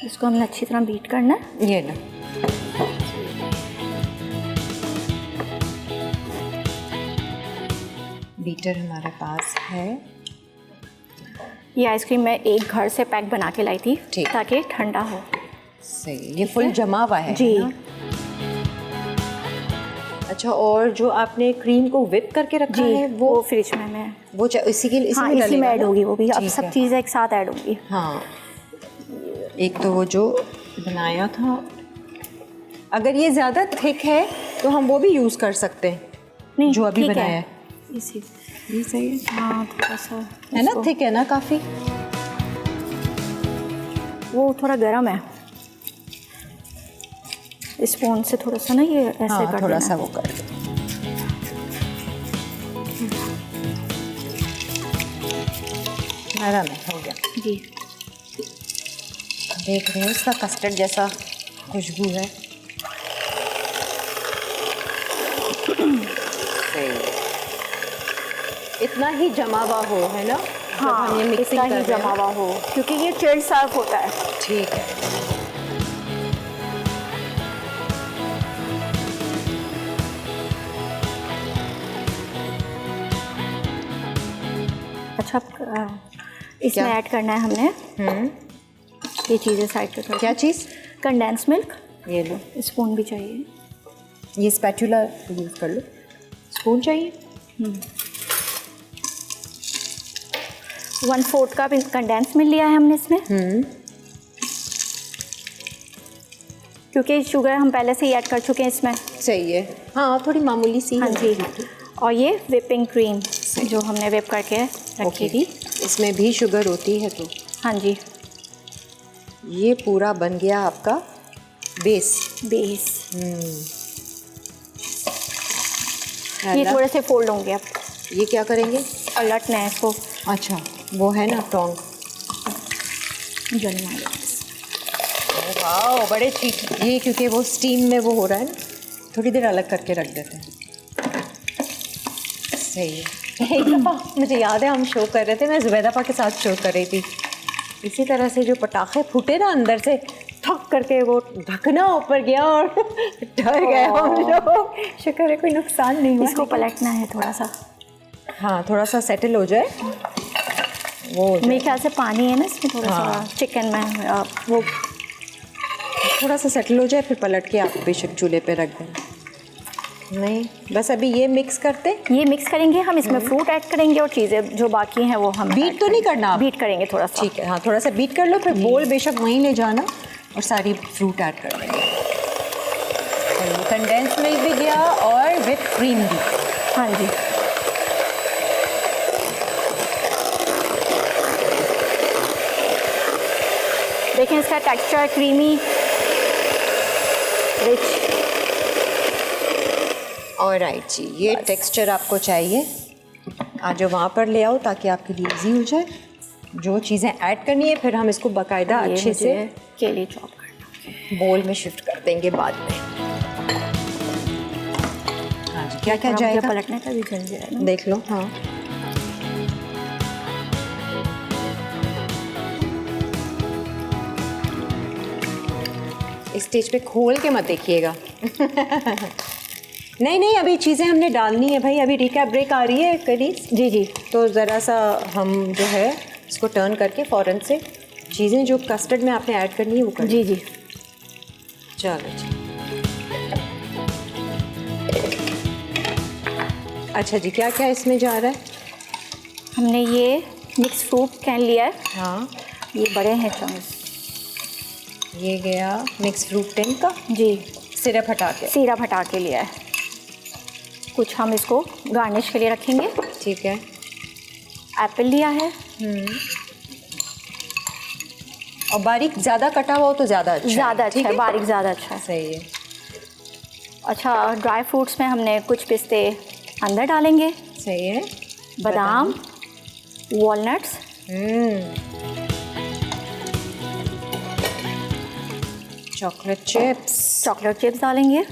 इसको हमने अच्छी तरह बीट करना है। ये ना, बीटर हमारे पास है। ये आइसक्रीम मैं एक घर से पैक बना के लाई थी, ठीक। ताकि ठंडा हो। सही, ये फुल जमा हुआ है जी। ना? अच्छा, और जो आपने क्रीम को whip करके रखा जी, है वो फ्रिज में मैं, वो इसी के हाँ, में इसी में डलेगा ऐड ना? होगी वो भी। अब ठीक सब है। चीज़ें एक साथ ऐड होंगी। हाँ, एक तो वो जो बनाया था, अगर ये ज़्यादा थिक है तो हम वो भी यूज़ कर सकते हैं, नहीं, जो अभी ठीक बनाया है। इसी, ये सही है। हाँ, थोड़ा सा है ना, इसको- थिक है ना काफ़ी? वो थोड़ा गर्म है, स्पून से थोड़ा सा ना ये ऐसे हाँ, कर थोड़ा देना सा है। वो कर दो। नरम है, हो गया। जी, देख रहे हैं इसका कस्टर्ड जैसा खुशबू है। सही है। इतना ही जमा हुआ हो, है ना? जब हाँ, हम ये मिक्सिंग इतना कर ही रहे हैं। जमा हुआ हो, क्योंकि ये चिल्ड सर्व होता है। ठीक है। अच्छा, इसमें क्या? ऐड करना है हमने ये चीज़ें साइड पे कर। क्या चीज़? कंडेंस मिल्क, ये लो, स्पून भी चाहिए। ये स्पैचुला यूज़ कर लो। स्पून चाहिए? 1/4 कप कंडेंस मिल्क लिया है हमने इसमें, क्योंकि शुगर हम पहले से ही ऐड कर चुके हैं इसमें। सही है। हाँ, थोड़ी मामूली सी। हाँ है। जी, और ये व्हिपिंग क्रीम जो हमने व्हिप करके रखी ओके। थी। इसमें भी शुगर होती है तो हाँ जी, ये पूरा बन गया आपका बेस। बेस। ये थोड़े से फोल्ड होंगे अब, ये क्या करेंगे? पलटना है इसको। अच्छा, वो है ना टोंग। जलना है। वाह, बड़े ठीक। ये क्योंकि वो स्टीम में वो हो रहा है ना, थोड़ी देर अलग करके रख देते हैं। सही है। एक दफ़ा मुझे याद है हम शो कर रहे थे, मैं ज़ुबैदा के साथ शो कर रही थी, इसी तरह से जो पटाखे फूटे ना अंदर से, थक करके वो ढकना ऊपर गया और डर गए हम लोग। शुक्र है कोई नुकसान नहीं हुआ। इसको पलटना है थोड़ा सा। हाँ, थोड़ा सा सेटल हो जाए वो। मेरे ख्याल से पानी है ना इसमें थोड़ा सा चिकन में, वो थोड़ा सा सेटल हो जाए फिर पलट के आप बेशक चूल्हे पे रख दें। नहीं, बस अभी ये मिक्स करते, ये मिक्स करेंगे हम, इसमें फ्रूट ऐड करेंगे और चीज़ें जो बाकी हैं वो हम बीट तो नहीं करना, बीट करेंगे थोड़ा सा। ठीक है, हाँ थोड़ा सा बीट कर लो, फिर बोल बेशक वहीं ले जाना और सारी फ्रूट ऐड कर लेंगे। चलिए, कंडेंस मिल्क भी गया और विथ क्रीम भी। हाँ जी, देखें इसका टेक्सचर क्रीमी रिच। ऑलराइट जी, ये टेक्सचर आपको चाहिए। आज वहाँ पर ले आओ ताकि आपके लिए इजी हो जाए। जो चीज़ें ऐड करनी है फिर हम इसको बाकायदा अच्छे से केले चॉप करना, बोल में शिफ्ट कर देंगे बाद में। हाँ जी, क्या क्या जाएगा? पलटने का भी जल जाए, देख लो। हाँ, इस स्टेज पे खोल के मत देखिएगा। नहीं नहीं, अभी चीज़ें हमने डालनी है भाई, अभी रिकैप ब्रेक आ रही है करीज। जी जी, तो ज़रा सा हम जो है इसको टर्न करके फ़ौरन से चीज़ें जो कस्टर्ड में आपने ऐड करनी है वो कर। जी जी, चलो जी। अच्छा जी, क्या क्या इसमें जा रहा है? हमने ये मिक्स फ्रूट कैन लिया है। हाँ, ये बड़े हैं चम्मच। ये गया मिक्स फ्रूट टिन का जी, सिरप हटा के। सिरप हटा के लिया है। कुछ हम इसको गार्निश के लिए रखेंगे। ठीक है। एप्पल लिया है। और बारीक ज़्यादा कटा हुआ हो तो ज़्यादा अच्छा है। ज़्यादा अच्छा ठीक है, बारीक ज़्यादा अच्छा है। सही है। अच्छा, ड्राई फ्रूट्स में हमने कुछ पिस्ते अंदर डालेंगे, सही है। बादाम, walnuts, chocolate chips. Chocolate chips डालेंगे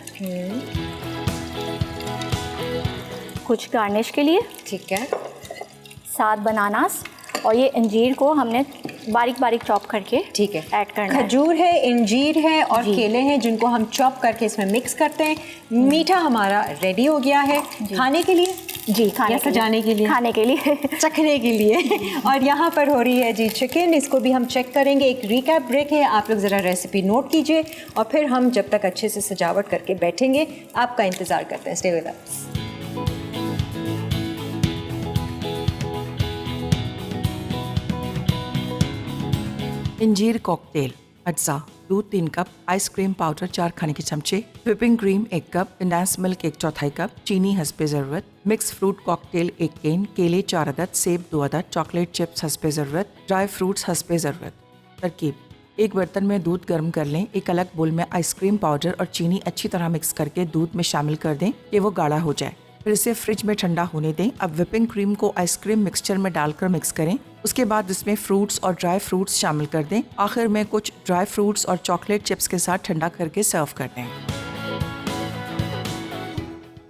कुछ गार्निश के लिए, ठीक है। 7 बनानास, और ये अंजीर को हमने बारीक बारीक चॉप करके ठीक है, ऐड करना है। खजूर है, इंजीर है और जी। केले हैं जिनको हम चॉप करके इसमें मिक्स करते हैं। मीठा हमारा रेडी हो गया है खाने के लिए। जी, खाने या के सजाने के लिए, खाने के लिए चखने के लिए। और यहाँ पर हो रही है जी चिकन, इसको भी हम चेक करेंगे। एक रिकैप ब्रेक है, आप लोग ज़रा रेसिपी नोट कीजिए और फिर हम जब तक अच्छे से सजावट करके बैठेंगे आपका इंतज़ार करते हैं। Stay with us. इंजीर कॉकटेल, अज्जा, दूध 3 कप, आइसक्रीम पाउडर 4 खाने के चमचे, whipping cream 1 cup, condense milk 1/4 cup, चीनी हस्बे ज़रूरत, मिक्स फ्रूट कॉकटेल 1 केन, केले 4 अदद, सेब 2 अदद, चॉकलेट चिप्स हस्बे ज़रूरत, ड्राई फ्रूट्स हस्बे ज़रूरत। तरकीब: एक बर्तन में दूध गर्म कर लें, एक अलग बोल में आइसक्रीम पाउडर और चीनी अच्छी तरह मिक्स करके दूध में शामिल कर दें कि वो गाढ़ा हो जाए। फिर इसे फ्रिज में ठंडा होने दें। अब व्हिपिंग क्रीम को आइसक्रीम मिक्सचर में डालकर मिक्स करें। उसके बाद इसमें फ्रूट्स और ड्राई फ्रूट्स शामिल कर दें। आखिर में कुछ ड्राई फ्रूट्स और चॉकलेट चिप्स के साथ ठंडा करके सर्व कर दें।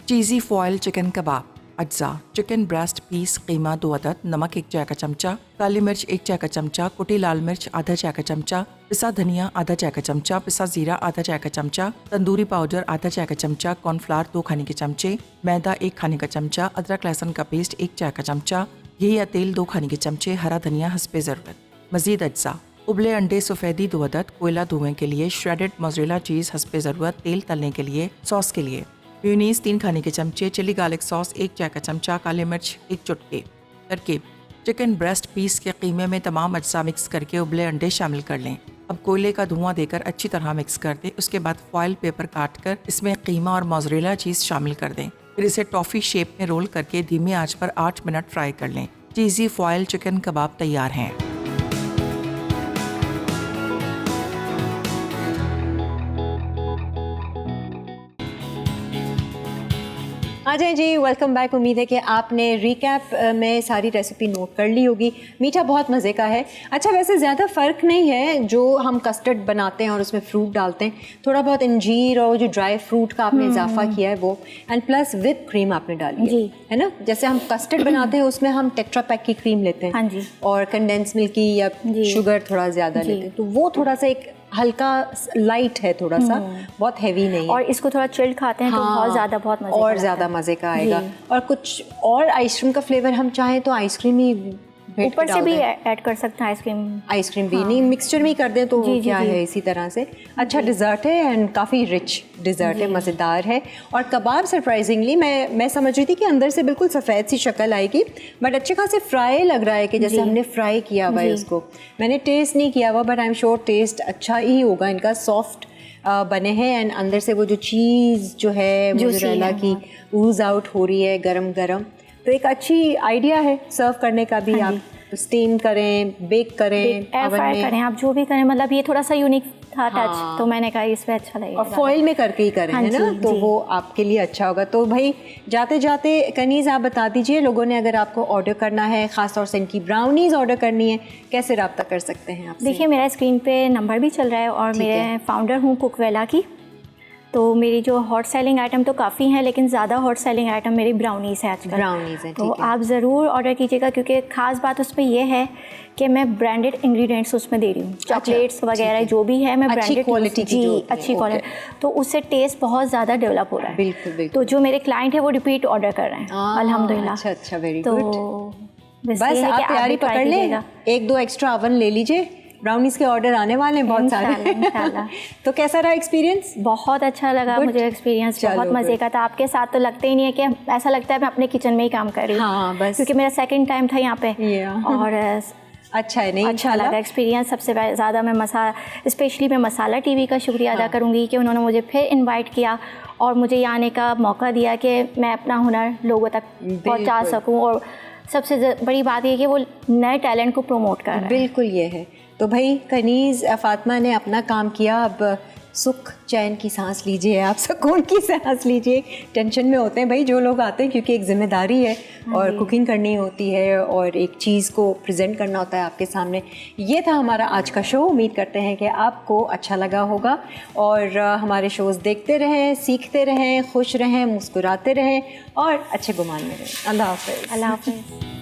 चीज़ी फॉयल चिकन कबाब, अज्जा, चिकन ब्रेस्ट पीस, कीमा 2 अदद, नमक 1 चाय का चमचा, काली मिर्च 1 चाय का चमचा, कुटी लाल मिर्च आधा चाय का चमचा, पिसा धनिया आधा चाय का चमचा, पिसा जीरा आधा चाय का चमचा, तंदूरी पाउडर आधा चाय का चमचा, कॉर्नफ्लावर 2 खाने के चमचे, मैदा 1 खाने का चमचा, अदरक लहसुन का पेस्ट 1 चाय का चमचा, घी या तेल 2 खाने के चमचे, हरा धनिया हस्बे ज़रूरत। मज़ीद अज्जा: उबले अंडे सफ़ेदी 2 अदद, कोयला धुएं के लिए, श्रेडेड मोज़रेला चीज़ हस्बे ज़रूरत, तेल तलने के लिए, सॉस के लिए, मेयोनीज़ 3 खाने के चमचे, चिली गार्लिक सॉस 1 चाय का चमचा, काली मिर्च 1 चुटकी। तरकीब: चिकन ब्रेस्ट पीस के कीमे में तमाम अज्जा मिक्स करके उबले अंडे शामिल कर लें। अब कोयले का धुआं देकर अच्छी तरह मिक्स कर दें। उसके बाद फॉयल पेपर काट कर इसमें कीमा और मोज़रेला चीज़ शामिल कर दें। फिर इसे टॉफ़ी शेप में रोल करके धीमी आंच पर 8 मिनट फ्राई कर लें। चीज़ी फॉयल चिकन कबाब तैयार हैं। आ जाए जी, वेलकम बैक। उम्मीद है कि आपने रिकैप में सारी रेसिपी नोट कर ली होगी। मीठा बहुत मज़े का है। अच्छा, वैसे ज़्यादा फ़र्क नहीं है जो हम कस्टर्ड बनाते हैं और उसमें फ्रूट डालते हैं, थोड़ा बहुत अंजीर और जो ड्राई फ्रूट का आपने इजाफा किया है वो, एंड प्लस विप क्रीम आपने डाली जी। है ना। जैसे हम कस्टर्ड बनाते हैं उसमें हम टेट्रा पैक की क्रीम लेते हैं, हाँ जी, और कंडेंस मिल्क की या शुगर थोड़ा ज़्यादा लेते हैं, तो वो थोड़ा सा एक हल्का लाइट है, थोड़ा सा, बहुत हैवी नहीं है। और इसको थोड़ा चिल्ड खाते हैं तो बहुत ज़्यादा बहुत मज़े और ज़्यादा मज़े का आएगा। और कुछ और आइसक्रीम का फ्लेवर हम चाहें तो आइसक्रीम ही ऊपर से भी ऐड कर सकते हैं आइसक्रीम भी नहीं, मिक्सचर में ही कर दें तो क्या है इसी तरह से। अच्छा डिज़र्ट है एंड काफ़ी रिच डिज़र्ट है, मज़ेदार है। और कबाब सरप्राइजिंगली मैं समझ रही थी कि अंदर से बिल्कुल सफ़ेद सी शक्ल आएगी, बट अच्छे खासे फ्राई लग रहा है कि जैसे हमने फ्राई किया हुआ है उसको। मैंने टेस्ट नहीं किया हुआ, but I am sure taste अच्छा ही होगा इनका। सॉफ्ट बने हैं एंड अंदर से वो जो चीज़ जो है मोज़रेला की ऊज़ आउट हो रही है गरम गरम, तो एक अच्छी आइडिया है सर्व करने का भी। आप स्टीम करें, बेक करें, एयर फ्राई करें, आप जो भी करें, मतलब ये थोड़ा सा यूनिक था टच, तो मैंने कहा इसमें अच्छा लगेगा। और फॉइल में करके ही करें, है ना, तो वो आपके लिए अच्छा होगा। तो भाई जाते जाते कनीज़ आप बता दीजिए, लोगों ने अगर आपको ऑर्डर करना है, ख़ास तौर से इनकी ब्राउनीज़ ऑर्डर करनी है, कैसे रब्ता कर सकते हैं आपसे? देखिए, मेरा स्क्रीन पे नंबर भी चल रहा है और मेरे फाउंडर हूँ कुकवेला की, तो मेरी जो हॉट सेलिंग आइटम तो काफ़ी हैं, लेकिन ज़्यादा हॉट सेलिंग आइटम मेरी ब्राउनीज़ है आजकल। ब्राउनीज़ है, तो आप ज़रूर ऑर्डर कीजिएगा, क्योंकि ख़ास बात उसमें ये है कि मैं ब्रांडेड इंग्रेडिएंट्स उसमें दे रही हूँ। चॉकलेट्स वगैरह जो भी है मैं ब्रांडेड क्वालिटी की, अच्छी क्वालिटी, तो उससे टेस्ट बहुत ज़्यादा डेवलप हो रहा है। बिल्कुल बिल्कुल। तो जो मेरे क्लाइंट है वो रिपीट ऑर्डर कर रहे हैं अल्हम्दुलिल्लाह। अच्छा, वेरी तो गुड। बस आप तैयारी पकड़ लें, 1-2 एक्स्ट्रा ओवन ले लीजिए, ब्राउनीज़ के ऑर्डर आने वाले हैं बहुत सारे। इंशाल्लाह। तो कैसा रहा एक्सपीरियंस? बहुत अच्छा लगा मुझे एक्सपीरियंस, बहुत मज़े का था। आपके साथ तो लगता ही नहीं है कि ऐसा लगता है मैं अपने किचन में ही काम कर रही हूँ। हाँ, बस क्योंकि मेरा सेकंड टाइम था यहाँ पे और अच्छा है, नहीं अच्छा लगा एक्सपीरियंस। सबसे ज़्यादा मैं स्पेशली मैं मसाला टीवी का शुक्रिया अदा करूँगी कि उन्होंने मुझे फिर इनवाइट किया और मुझे यहाँ आने का मौका दिया कि मैं अपना हुनर लोगों तक पहुँचा सकूँ। और सबसे बड़ी बात ये कि वो नए टैलेंट को प्रमोट कर रहे हैं। बिल्कुल ये है। तो भाई कनीज़ फातिमा ने अपना काम किया, अब सुख चैन की सांस लीजिए, आप सुकून की सांस लीजिए। टेंशन में होते हैं भाई जो लोग आते हैं, क्योंकि एक जिम्मेदारी है और कुकिंग करनी होती है और एक चीज़ को प्रेजेंट करना होता है आपके सामने। ये था हमारा आज का शो। उम्मीद करते हैं कि आपको अच्छा लगा होगा और हमारे शोज़ देखते रहें, सीखते रहें, खुश रहें, मुस्कुराते रहें और अच्छे गुमान में रहें। अल्लाह हाफ़िज़। अल्लाह हाफ़िज़।